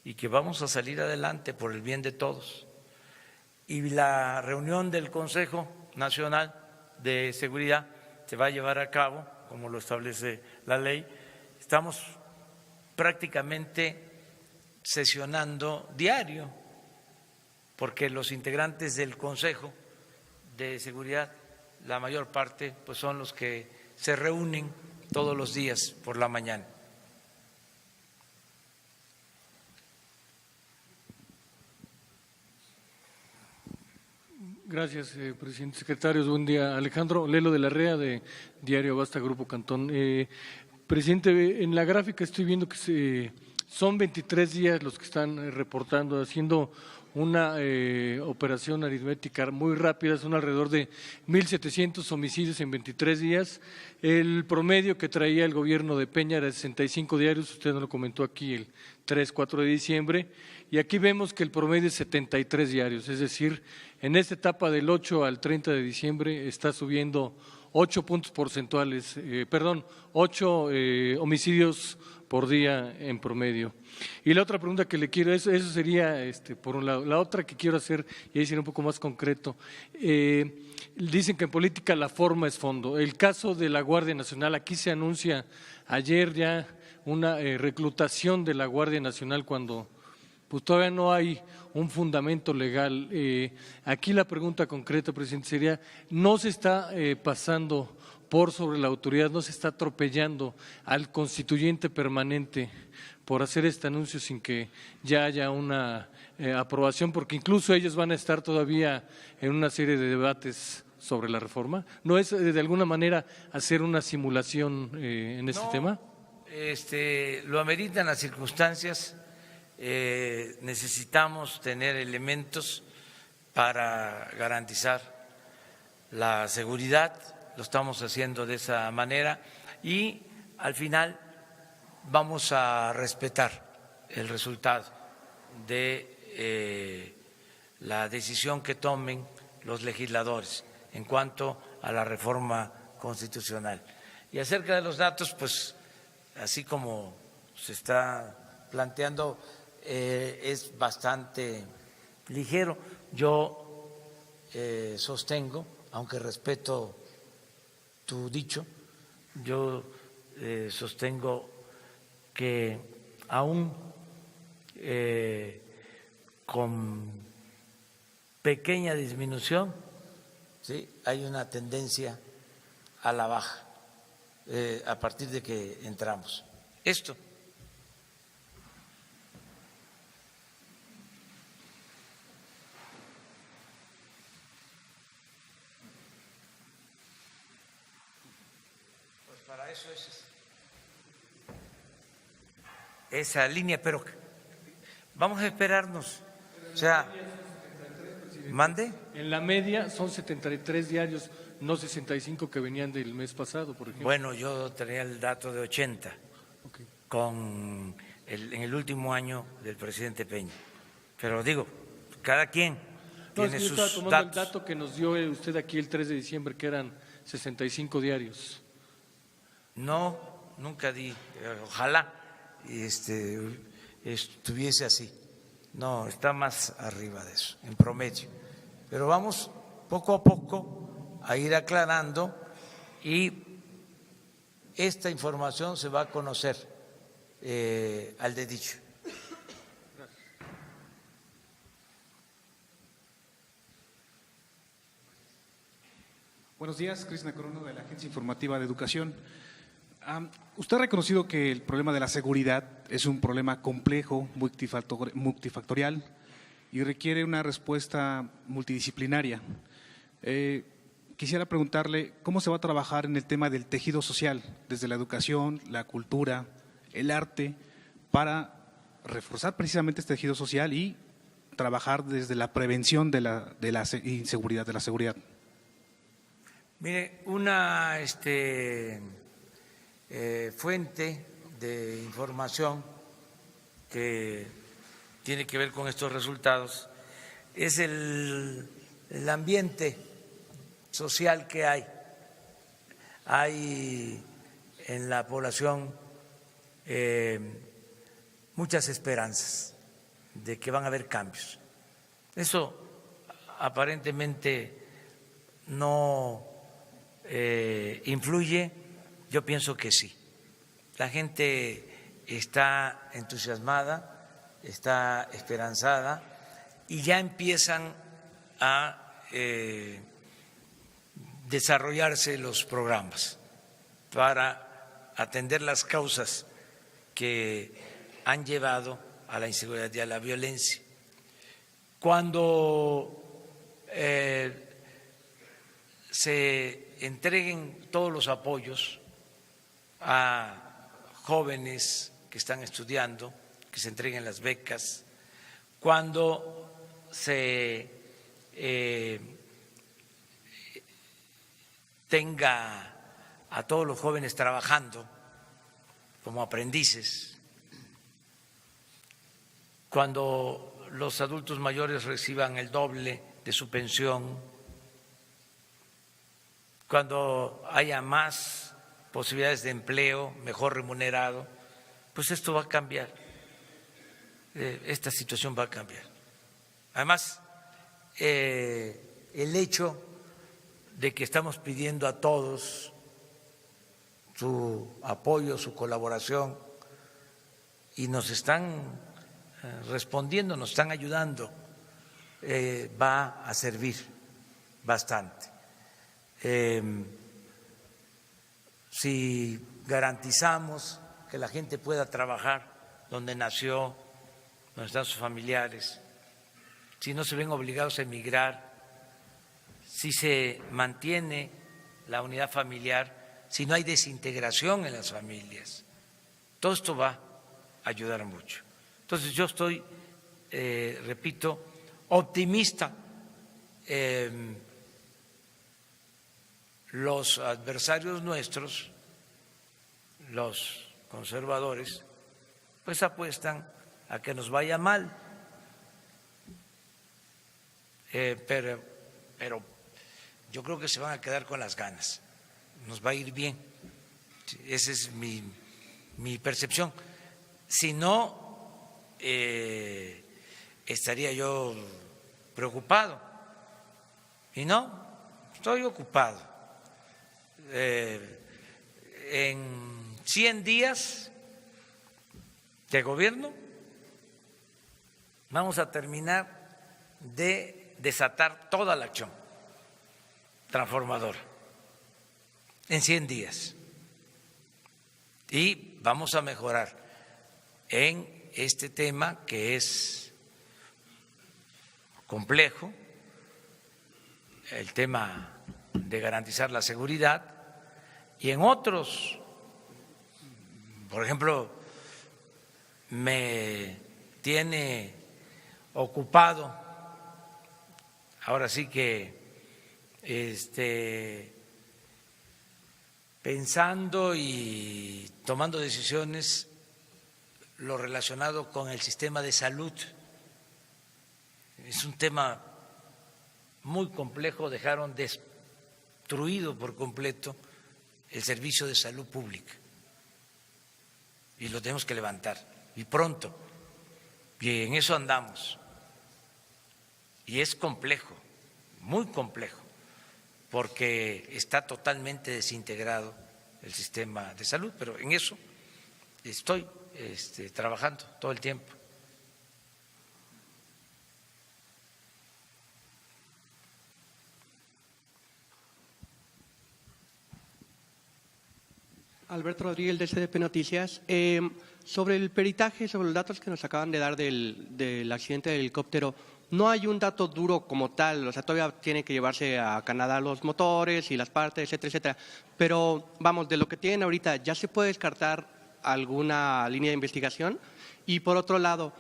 Speaker 1: y que vamos a salir adelante por el bien de todos. Y la reunión del Consejo Nacional de Seguridad se va a llevar a cabo, como lo establece la ley. Estamos prácticamente sesionando diario, porque los integrantes del Consejo de Seguridad, la mayor parte, pues son los que se reúnen todos los días por la mañana.
Speaker 6: Gracias, presidente. Secretarios, buen día. Alejandro Lelo de la Rea, de Diario Basta, Grupo Cantón. Presidente, en la gráfica estoy viendo que son 23 días los que están reportando, haciendo una operación aritmética muy rápida, son alrededor de 1.700 homicidios en 23 días. El promedio que traía el gobierno de Peña era de 65 diarios, usted nos lo comentó aquí el 3-4 de diciembre, y aquí vemos que el promedio es 73 diarios, es decir, en esta etapa del 8 al 30 de diciembre está subiendo 8 puntos porcentuales, 8 homicidios por día en promedio. Y la otra pregunta que le quiero, eso sería por un lado. La otra que quiero hacer, y ahí sería un poco más concreto, dicen que en política la forma es fondo. El caso de la Guardia Nacional, aquí se anuncia ayer ya una reclutación de la Guardia Nacional cuando pues todavía no hay un fundamento legal. Aquí la pregunta concreta, presidente, sería, ¿no se está pasando por sobre la autoridad, no se está atropellando al constituyente permanente por hacer este anuncio sin que ya haya una aprobación? Porque incluso ellos van a estar todavía en una serie de debates sobre la reforma. ¿No es de alguna manera hacer una simulación en este tema?
Speaker 1: Lo ameritan las circunstancias. Necesitamos tener elementos para garantizar la seguridad, lo estamos haciendo de esa manera y al final vamos a respetar el resultado de la decisión que tomen los legisladores en cuanto a la reforma constitucional. Y acerca de los datos, pues así como se está planteando, es bastante ligero. Yo sostengo, aunque respeto tu dicho, yo sostengo que aún con pequeña disminución, ¿sí?, hay una tendencia a la baja a partir de que entramos. Esto. Para eso es esa línea, pero vamos a esperarnos. O sea, mande.
Speaker 6: En la media son 73 diarios, no 65 que venían del mes pasado, por ejemplo.
Speaker 1: Bueno, yo tenía el dato de 80
Speaker 6: Okay.
Speaker 1: En el último año del presidente Peña. Pero digo, cada quien tiene
Speaker 6: yo estaba
Speaker 1: sus
Speaker 6: tomando
Speaker 1: datos.
Speaker 6: el dato que nos dio usted aquí el 3 de diciembre, que eran 65 diarios.
Speaker 1: No, nunca di, ojalá estuviese así. No, está más arriba de eso, en promedio. Pero vamos poco a poco a ir aclarando y esta información se va a conocer al dedicho.
Speaker 7: Buenos días, Cristina Corono de la Agencia Informativa de Educación. Usted ha reconocido que el problema de la seguridad es un problema complejo, multifactorial y requiere una respuesta multidisciplinaria. Quisiera preguntarle cómo se va a trabajar en el tema del tejido social, desde la educación, la cultura, el arte, para reforzar precisamente este tejido social y trabajar desde la prevención de la inseguridad, de la seguridad?
Speaker 1: Mire, una fuente de información que tiene que ver con estos resultados es el ambiente social que hay. Hay en la población muchas esperanzas de que van a haber cambios. Eso aparentemente no influye, yo pienso que sí. La gente está entusiasmada, está esperanzada y ya empiezan a desarrollarse los programas para atender las causas que han llevado a la inseguridad y a la violencia. Cuando se entreguen todos los apoyos a jóvenes que están estudiando, que se entreguen las becas, cuando se tenga a todos los jóvenes trabajando como aprendices, cuando los adultos mayores reciban el doble de su pensión, cuando haya más posibilidades de empleo, mejor remunerado, pues esto va a cambiar, esta situación va a cambiar. Además, el hecho de que estamos pidiendo a todos su apoyo, su colaboración, y nos están respondiendo, nos están ayudando, va a servir bastante. Si garantizamos que la gente pueda trabajar donde nació, donde están sus familiares, si no se ven obligados a emigrar, si se mantiene la unidad familiar, si no hay desintegración en las familias, todo esto va a ayudar mucho. Entonces yo estoy, repito, optimista. Los adversarios nuestros, los conservadores, pues apuestan a que nos vaya mal, pero yo creo que se van a quedar con las ganas, nos va a ir bien, esa es mi percepción. Si no, estaría yo preocupado, y no, estoy ocupado. En 100 días de gobierno vamos a terminar de desatar toda la acción transformadora en 100 días y vamos a mejorar en este tema que es complejo, el tema de garantizar la seguridad, y en otros, por ejemplo, me tiene ocupado, ahora sí que pensando y tomando decisiones lo relacionado con el sistema de salud. Es un tema muy complejo, dejaron destruido por completo el servicio de salud pública y lo tenemos que levantar y pronto, y en eso andamos, y es complejo, muy complejo, porque está totalmente desintegrado el sistema de salud, pero en eso estoy trabajando todo el tiempo.
Speaker 8: Alberto Rodríguez, de CDP Noticias. Sobre el peritaje, sobre los datos que nos acaban de dar del accidente del helicóptero, no hay un dato duro como tal, o sea, todavía tiene que llevarse a Canadá los motores y las partes, etcétera, etcétera. Pero, vamos, de lo que tienen ahorita, ¿ya se puede descartar alguna línea de investigación? Y por otro lado,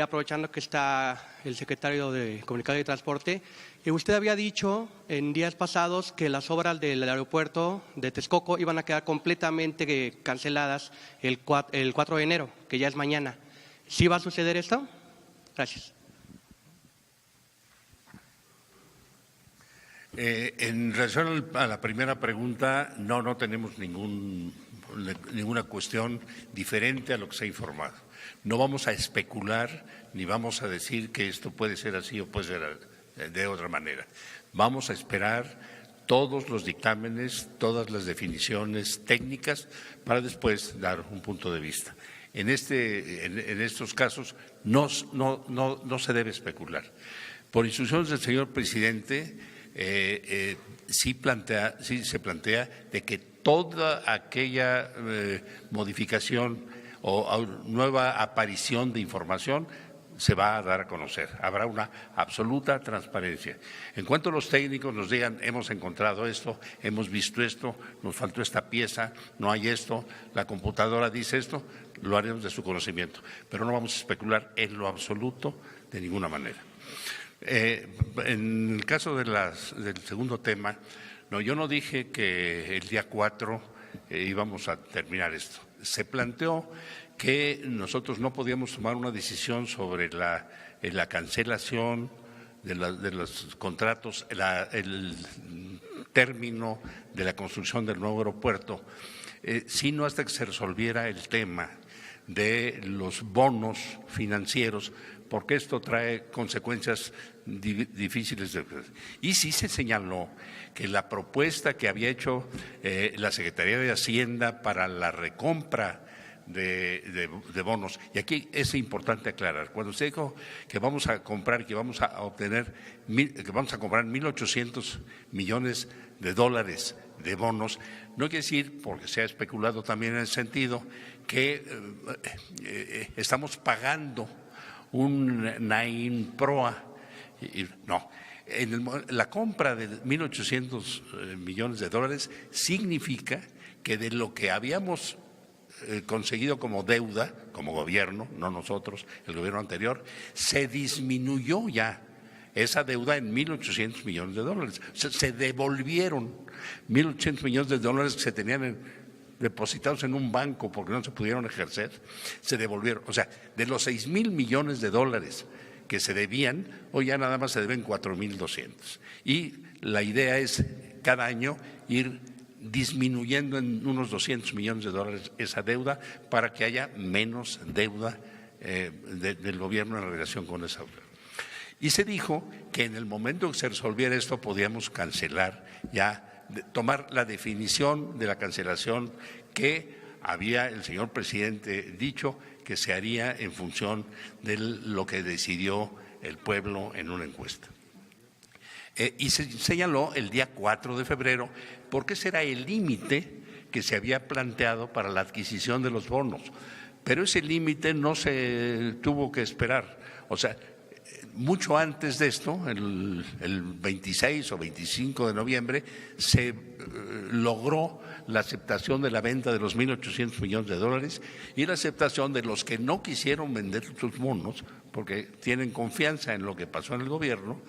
Speaker 8: aprovechando que está el secretario de Comunicación y Transporte, usted había dicho en días pasados que las obras del aeropuerto de Texcoco iban a quedar completamente canceladas el 4 de enero, que ya es mañana. ¿Sí va a suceder esto? Gracias.
Speaker 3: En relación a la primera pregunta, no tenemos ninguna cuestión diferente a lo que se ha informado. No vamos a especular ni vamos a decir que esto puede ser así o puede ser de otra manera. Vamos a esperar todos los dictámenes, todas las definiciones técnicas para después dar un punto de vista. En estos casos no se debe especular. Por instrucciones del señor presidente, sí se plantea de que toda aquella modificación o nueva aparición de información se va a dar a conocer. Habrá una absoluta transparencia. En cuanto los técnicos nos digan, hemos encontrado esto, hemos visto esto, nos faltó esta pieza, no hay esto, la computadora dice esto, lo haremos de su conocimiento. Pero no vamos a especular en lo absoluto de ninguna manera. En el caso del segundo tema, yo no dije que el día 4 íbamos a terminar esto. Se planteó que nosotros no podíamos tomar una decisión sobre la cancelación de los contratos, el término de la construcción del nuevo aeropuerto, sino hasta que se resolviera el tema de los bonos financieros, porque esto trae consecuencias difíciles. Y sí se señaló que la propuesta que había hecho la Secretaría de Hacienda para la recompra de bonos, y aquí es importante aclarar, cuando se dijo que vamos a comprar, que vamos a obtener, que vamos a comprar 1.800 millones de dólares de bonos, no quiere decir, porque se ha especulado también en el sentido, que estamos pagando un Naim Proa. No, la compra de 1.800 millones de dólares significa que de lo que habíamos conseguido como deuda, como gobierno, no nosotros, el gobierno anterior, se disminuyó ya esa deuda en 1.800 millones de dólares. Se devolvieron 1.800 millones de dólares que se tenían depositados en un banco porque no se pudieron ejercer, se devolvieron. O sea, de los 6.000 millones de dólares que se debían, hoy ya nada más se deben 4.200. Y la idea es cada año ir disminuyendo en unos 200 millones de dólares esa deuda para que haya menos deuda del gobierno en relación con esa deuda. Y se dijo que en el momento que se resolviera esto podíamos cancelar ya, tomar la definición de la cancelación que había el señor presidente dicho que se haría en función de lo que decidió el pueblo en una encuesta. Y se señaló el día 4 de febrero porque ese era el límite que se había planteado para la adquisición de los bonos. Pero ese límite no se tuvo que esperar. O sea, mucho antes de esto, el 26 o 25 de noviembre, se logró la aceptación de la venta de los 1.800 millones de dólares y la aceptación de los que no quisieron vender sus bonos, porque tienen confianza en lo que pasó en el gobierno,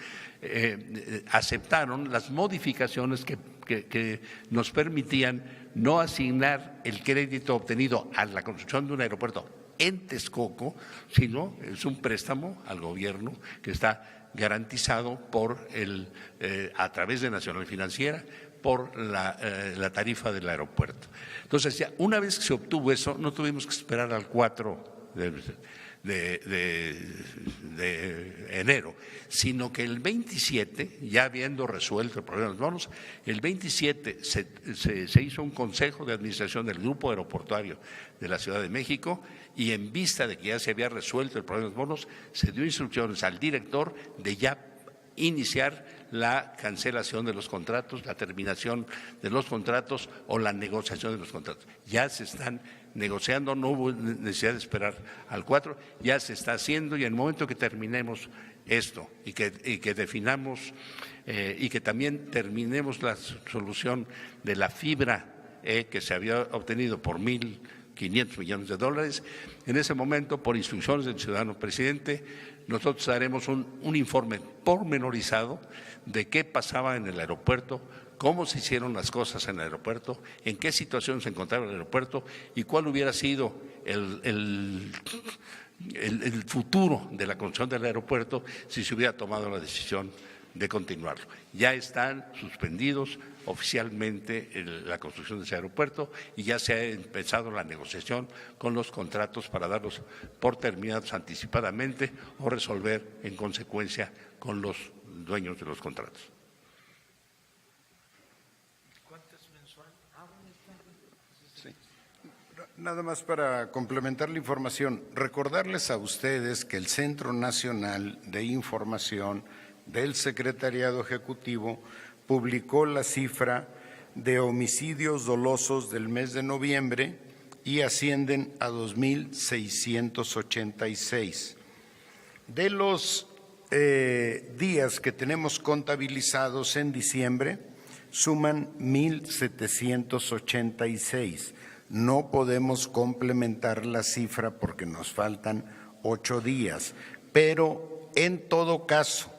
Speaker 3: aceptaron las modificaciones que nos permitían no asignar el crédito obtenido a la construcción de un aeropuerto en Texcoco, sino es un préstamo al gobierno que está garantizado por a través de Nacional Financiera por la tarifa del aeropuerto. Entonces, ya una vez que se obtuvo eso, no tuvimos que esperar al 4 de enero, sino que el 27, ya habiendo resuelto el problema de los bonos, el 27 se hizo un consejo de administración del Grupo Aeroportuario de la Ciudad de México y en vista de que ya se había resuelto el problema de los bonos, se dio instrucciones al director de ya iniciar la cancelación de los contratos, la terminación de los contratos o la negociación de los contratos. Ya se están negociando, no hubo necesidad de esperar al 4, ya se está haciendo y en el momento que terminemos esto y que definamos y que también terminemos la solución de la fibra que se había obtenido por 1.500
Speaker 9: 500 millones de dólares. En ese momento, por instrucciones del ciudadano presidente, nosotros haremos un informe pormenorizado de qué pasaba en el aeropuerto, cómo se hicieron las cosas en el aeropuerto, en qué situación se encontraba el aeropuerto y cuál hubiera sido el futuro de la construcción del aeropuerto si se hubiera tomado la decisión de continuarlo. Ya están suspendidos oficialmente la construcción de ese aeropuerto y ya se ha empezado la negociación con los contratos para darlos por terminados anticipadamente o resolver en consecuencia con los dueños de los contratos.
Speaker 2: Nada más para complementar la información, recordarles a ustedes que el Centro Nacional de Información del Secretariado Ejecutivo publicó la cifra de homicidios dolosos del mes de noviembre y ascienden a 2.686. De los días que tenemos contabilizados en diciembre, suman 1.786. No podemos complementar la cifra porque nos faltan 8 días, pero en todo caso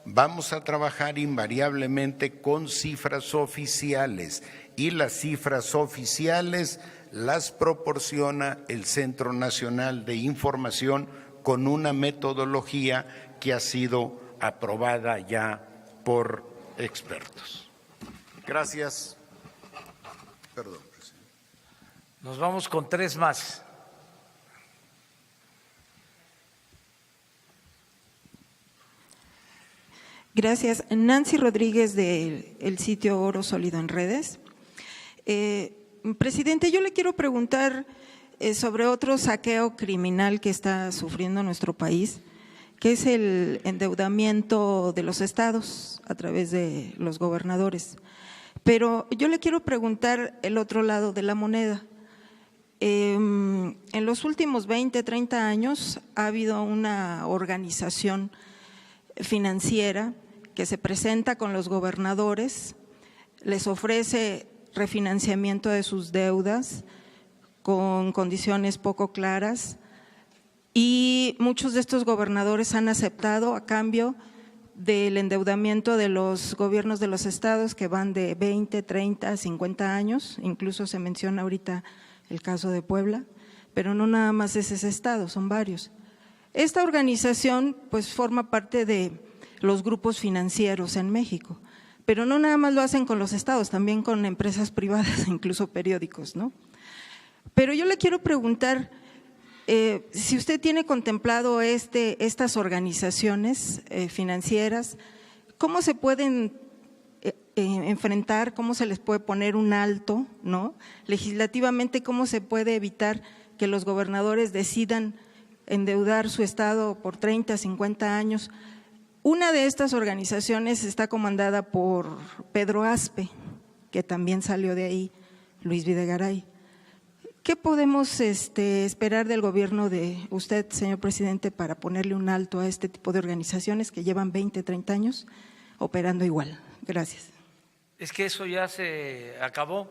Speaker 2: vamos a trabajar invariablemente con cifras oficiales y las cifras oficiales las proporciona el Centro Nacional de Información con una metodología que ha sido aprobada ya por expertos. Gracias. Perdón.
Speaker 1: Nos vamos con 3 más.
Speaker 10: Gracias. Nancy Rodríguez del sitio Oro Sólido en Redes. Presidente, yo le quiero preguntar sobre otro saqueo criminal que está sufriendo nuestro país, que es el endeudamiento de los estados a través de los gobernadores. Pero yo le quiero preguntar el otro lado de la moneda. En los últimos 20, 30 años ha habido una organización financiera que se presenta con los gobernadores, les ofrece refinanciamiento de sus deudas con condiciones poco claras y muchos de estos gobernadores han aceptado a cambio del endeudamiento de los gobiernos de los estados que van de 20, 30, 50 años, incluso se menciona ahorita el caso de Puebla, pero no nada más es ese estado, son varios. Esta organización pues forma parte de los grupos financieros en México, pero no nada más lo hacen con los estados, también con empresas privadas, incluso periódicos, ¿no? Pero yo le quiero preguntar si usted tiene contemplado estas organizaciones financieras, ¿cómo se pueden enfrentar, cómo se les puede poner un alto, ¿no? Legislativamente, ¿cómo se puede evitar que los gobernadores decidan endeudar su estado por 30, 50 años? Una de estas organizaciones está comandada por Pedro Aspe, que también salió de ahí, Luis Videgaray. ¿Qué podemos esperar del gobierno de usted, señor presidente, para ponerle un alto a este tipo de organizaciones que llevan 20, 30 años operando igual? Gracias.
Speaker 1: Es que eso ya se acabó,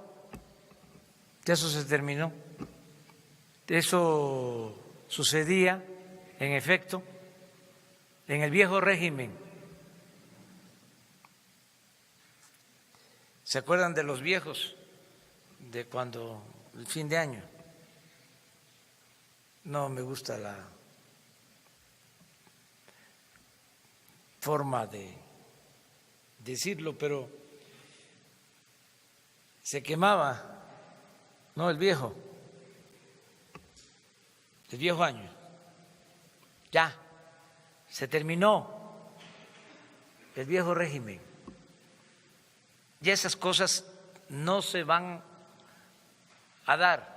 Speaker 1: ya eso se terminó. Eso sucedía, en efecto, en el viejo régimen. ¿Se acuerdan de los viejos? De cuando, el fin de año. No me gusta la forma de decirlo, pero se quemaba, ¿no? El viejo año. Ya, se terminó el viejo régimen. Ya esas cosas no se van a dar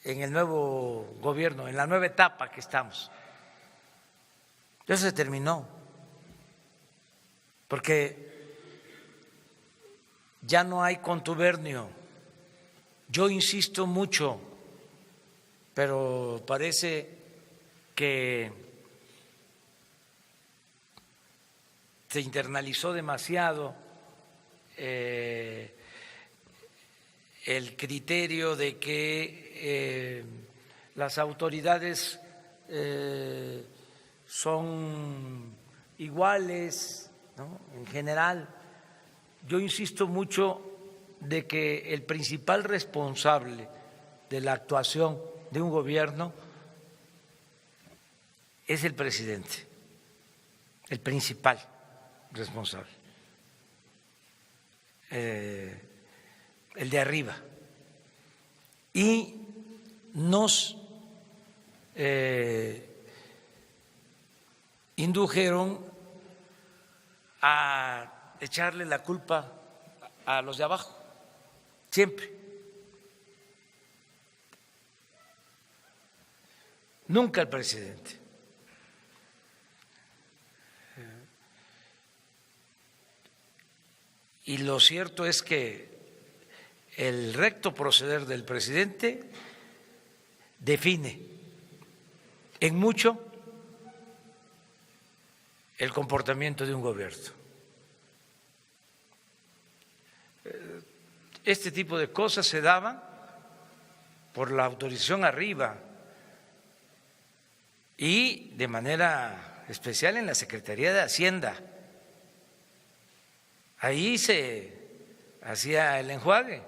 Speaker 1: en el nuevo gobierno, en la nueva etapa que estamos. Ya se terminó, porque ya no hay contubernio. Yo insisto mucho, pero parece que se internalizó demasiado el criterio de que las autoridades son iguales, ¿no? En general, yo insisto mucho de que el principal responsable de la actuación de un gobierno es el presidente, el principal responsable, el de arriba. Y nos indujeron a echarle la culpa a los de abajo, siempre. Nunca el presidente. Y lo cierto es que el recto proceder del presidente define en mucho el comportamiento de un gobierno. Este tipo de cosas se daban por la autorización arriba y de manera especial en la Secretaría de Hacienda. Ahí se hacía el enjuague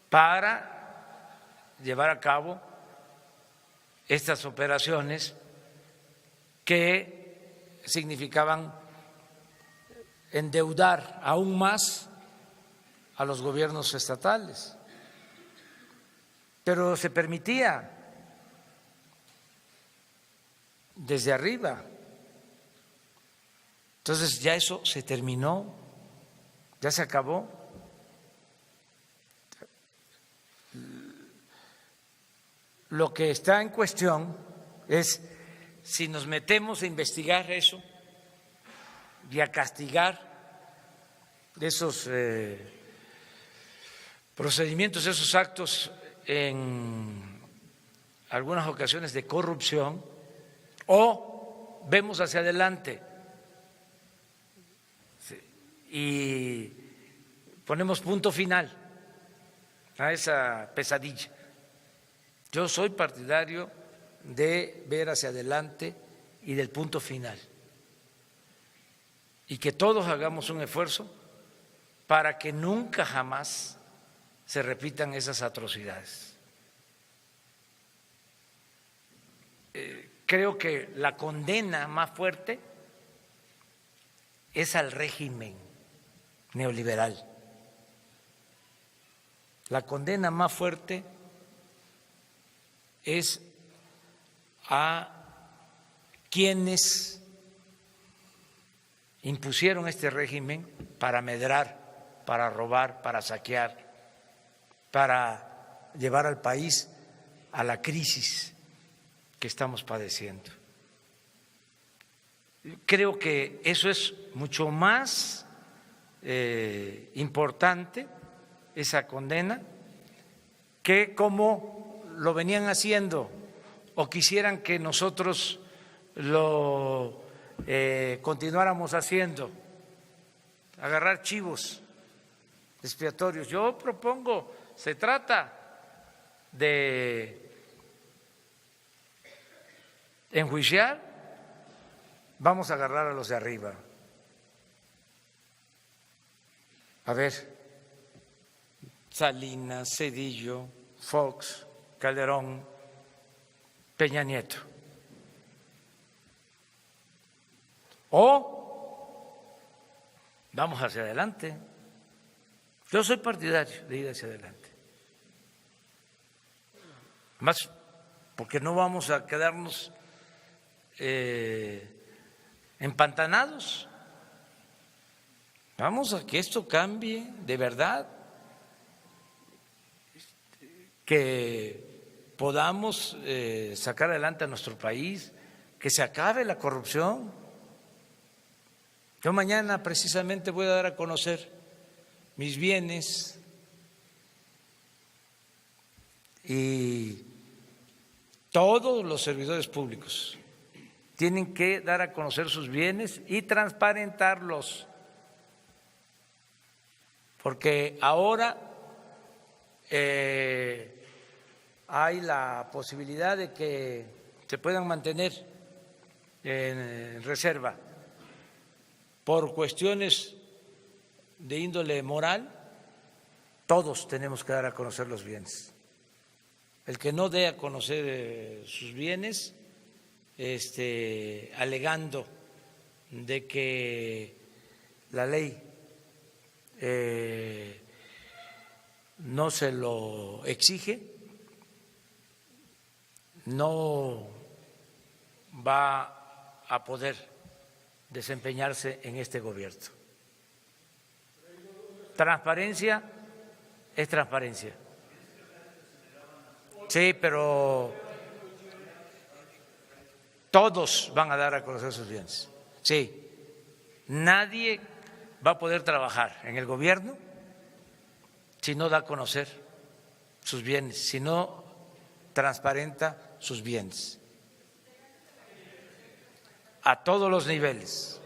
Speaker 1: para llevar a cabo estas operaciones que significaban endeudar aún más a los gobiernos estatales. Pero se permitía desde arriba. Entonces ya eso se terminó, ya se acabó. Lo que está en cuestión es si nos metemos a investigar eso y a castigar esos procedimientos, esos actos en algunas ocasiones de corrupción, o vemos hacia adelante y ponemos punto final a esa pesadilla. Yo soy partidario de ver hacia adelante y del punto final, y que todos hagamos un esfuerzo para que nunca jamás se repitan esas atrocidades. Creo que la condena más fuerte es al régimen neoliberal. La condena más fuerte es a quienes impusieron este régimen para amedrar, para robar, para saquear, para llevar al país a la crisis que estamos padeciendo. Creo que eso es mucho más importante, esa condena, que como lo venían haciendo o quisieran que nosotros lo continuáramos haciendo, agarrar chivos expiatorios. Yo propongo, se trata de enjuiciar, vamos a agarrar a los de arriba. A ver, Salinas, Zedillo, Fox, Calderón, Peña Nieto. O vamos hacia adelante. Yo soy partidario de ir hacia adelante. Más porque no vamos a quedarnos empantanados. Vamos a que esto cambie de verdad, que podamos sacar adelante a nuestro país, que se acabe la corrupción. Yo mañana precisamente voy a dar a conocer mis bienes y todos los servidores públicos tienen que dar a conocer sus bienes y transparentarlos, porque ahora hay la posibilidad de que se puedan mantener en reserva por cuestiones de índole moral, todos tenemos que dar a conocer los bienes. El que no dé a conocer sus bienes, alegando de que la ley no se lo exige, no va a poder desempeñarse en este gobierno. Transparencia es transparencia. Sí, pero todos van a dar a conocer sus bienes. Sí, nadie va a poder trabajar en el gobierno si no da a conocer sus bienes, si no transparenta sus bienes. A todos los niveles,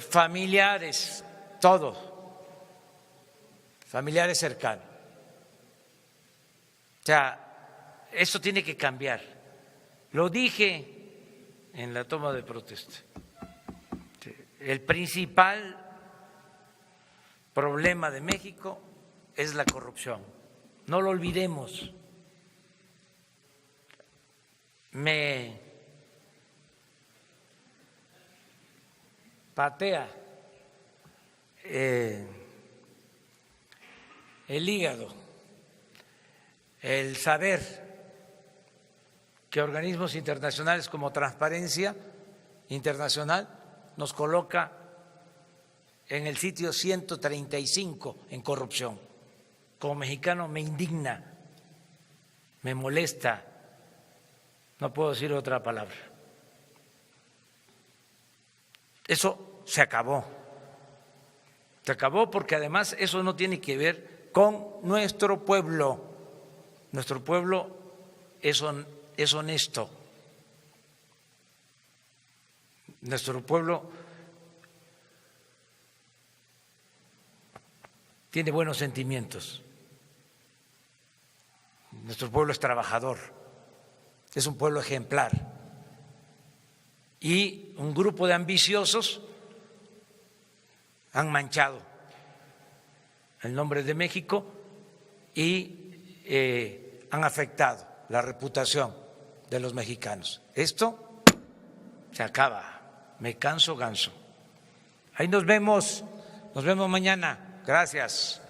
Speaker 1: familiares, todo, familiares cercanos. O sea, eso tiene que cambiar. Lo dije en la toma de protesta. El principal problema de México es la corrupción. No lo olvidemos. Me patea el hígado el saber que organismos internacionales como Transparencia Internacional nos coloca en el sitio 135 en corrupción. Como mexicano me indigna, me molesta, no puedo decir otra palabra. Eso se acabó. Se acabó porque además eso no tiene que ver con nuestro pueblo. Nuestro pueblo es honesto. Nuestro pueblo tiene buenos sentimientos. Nuestro pueblo es trabajador. Es un pueblo ejemplar. Y un grupo de ambiciosos han manchado el nombre de México y han afectado la reputación de los mexicanos. Esto se acaba. Me canso ganso. Ahí nos vemos mañana. Gracias.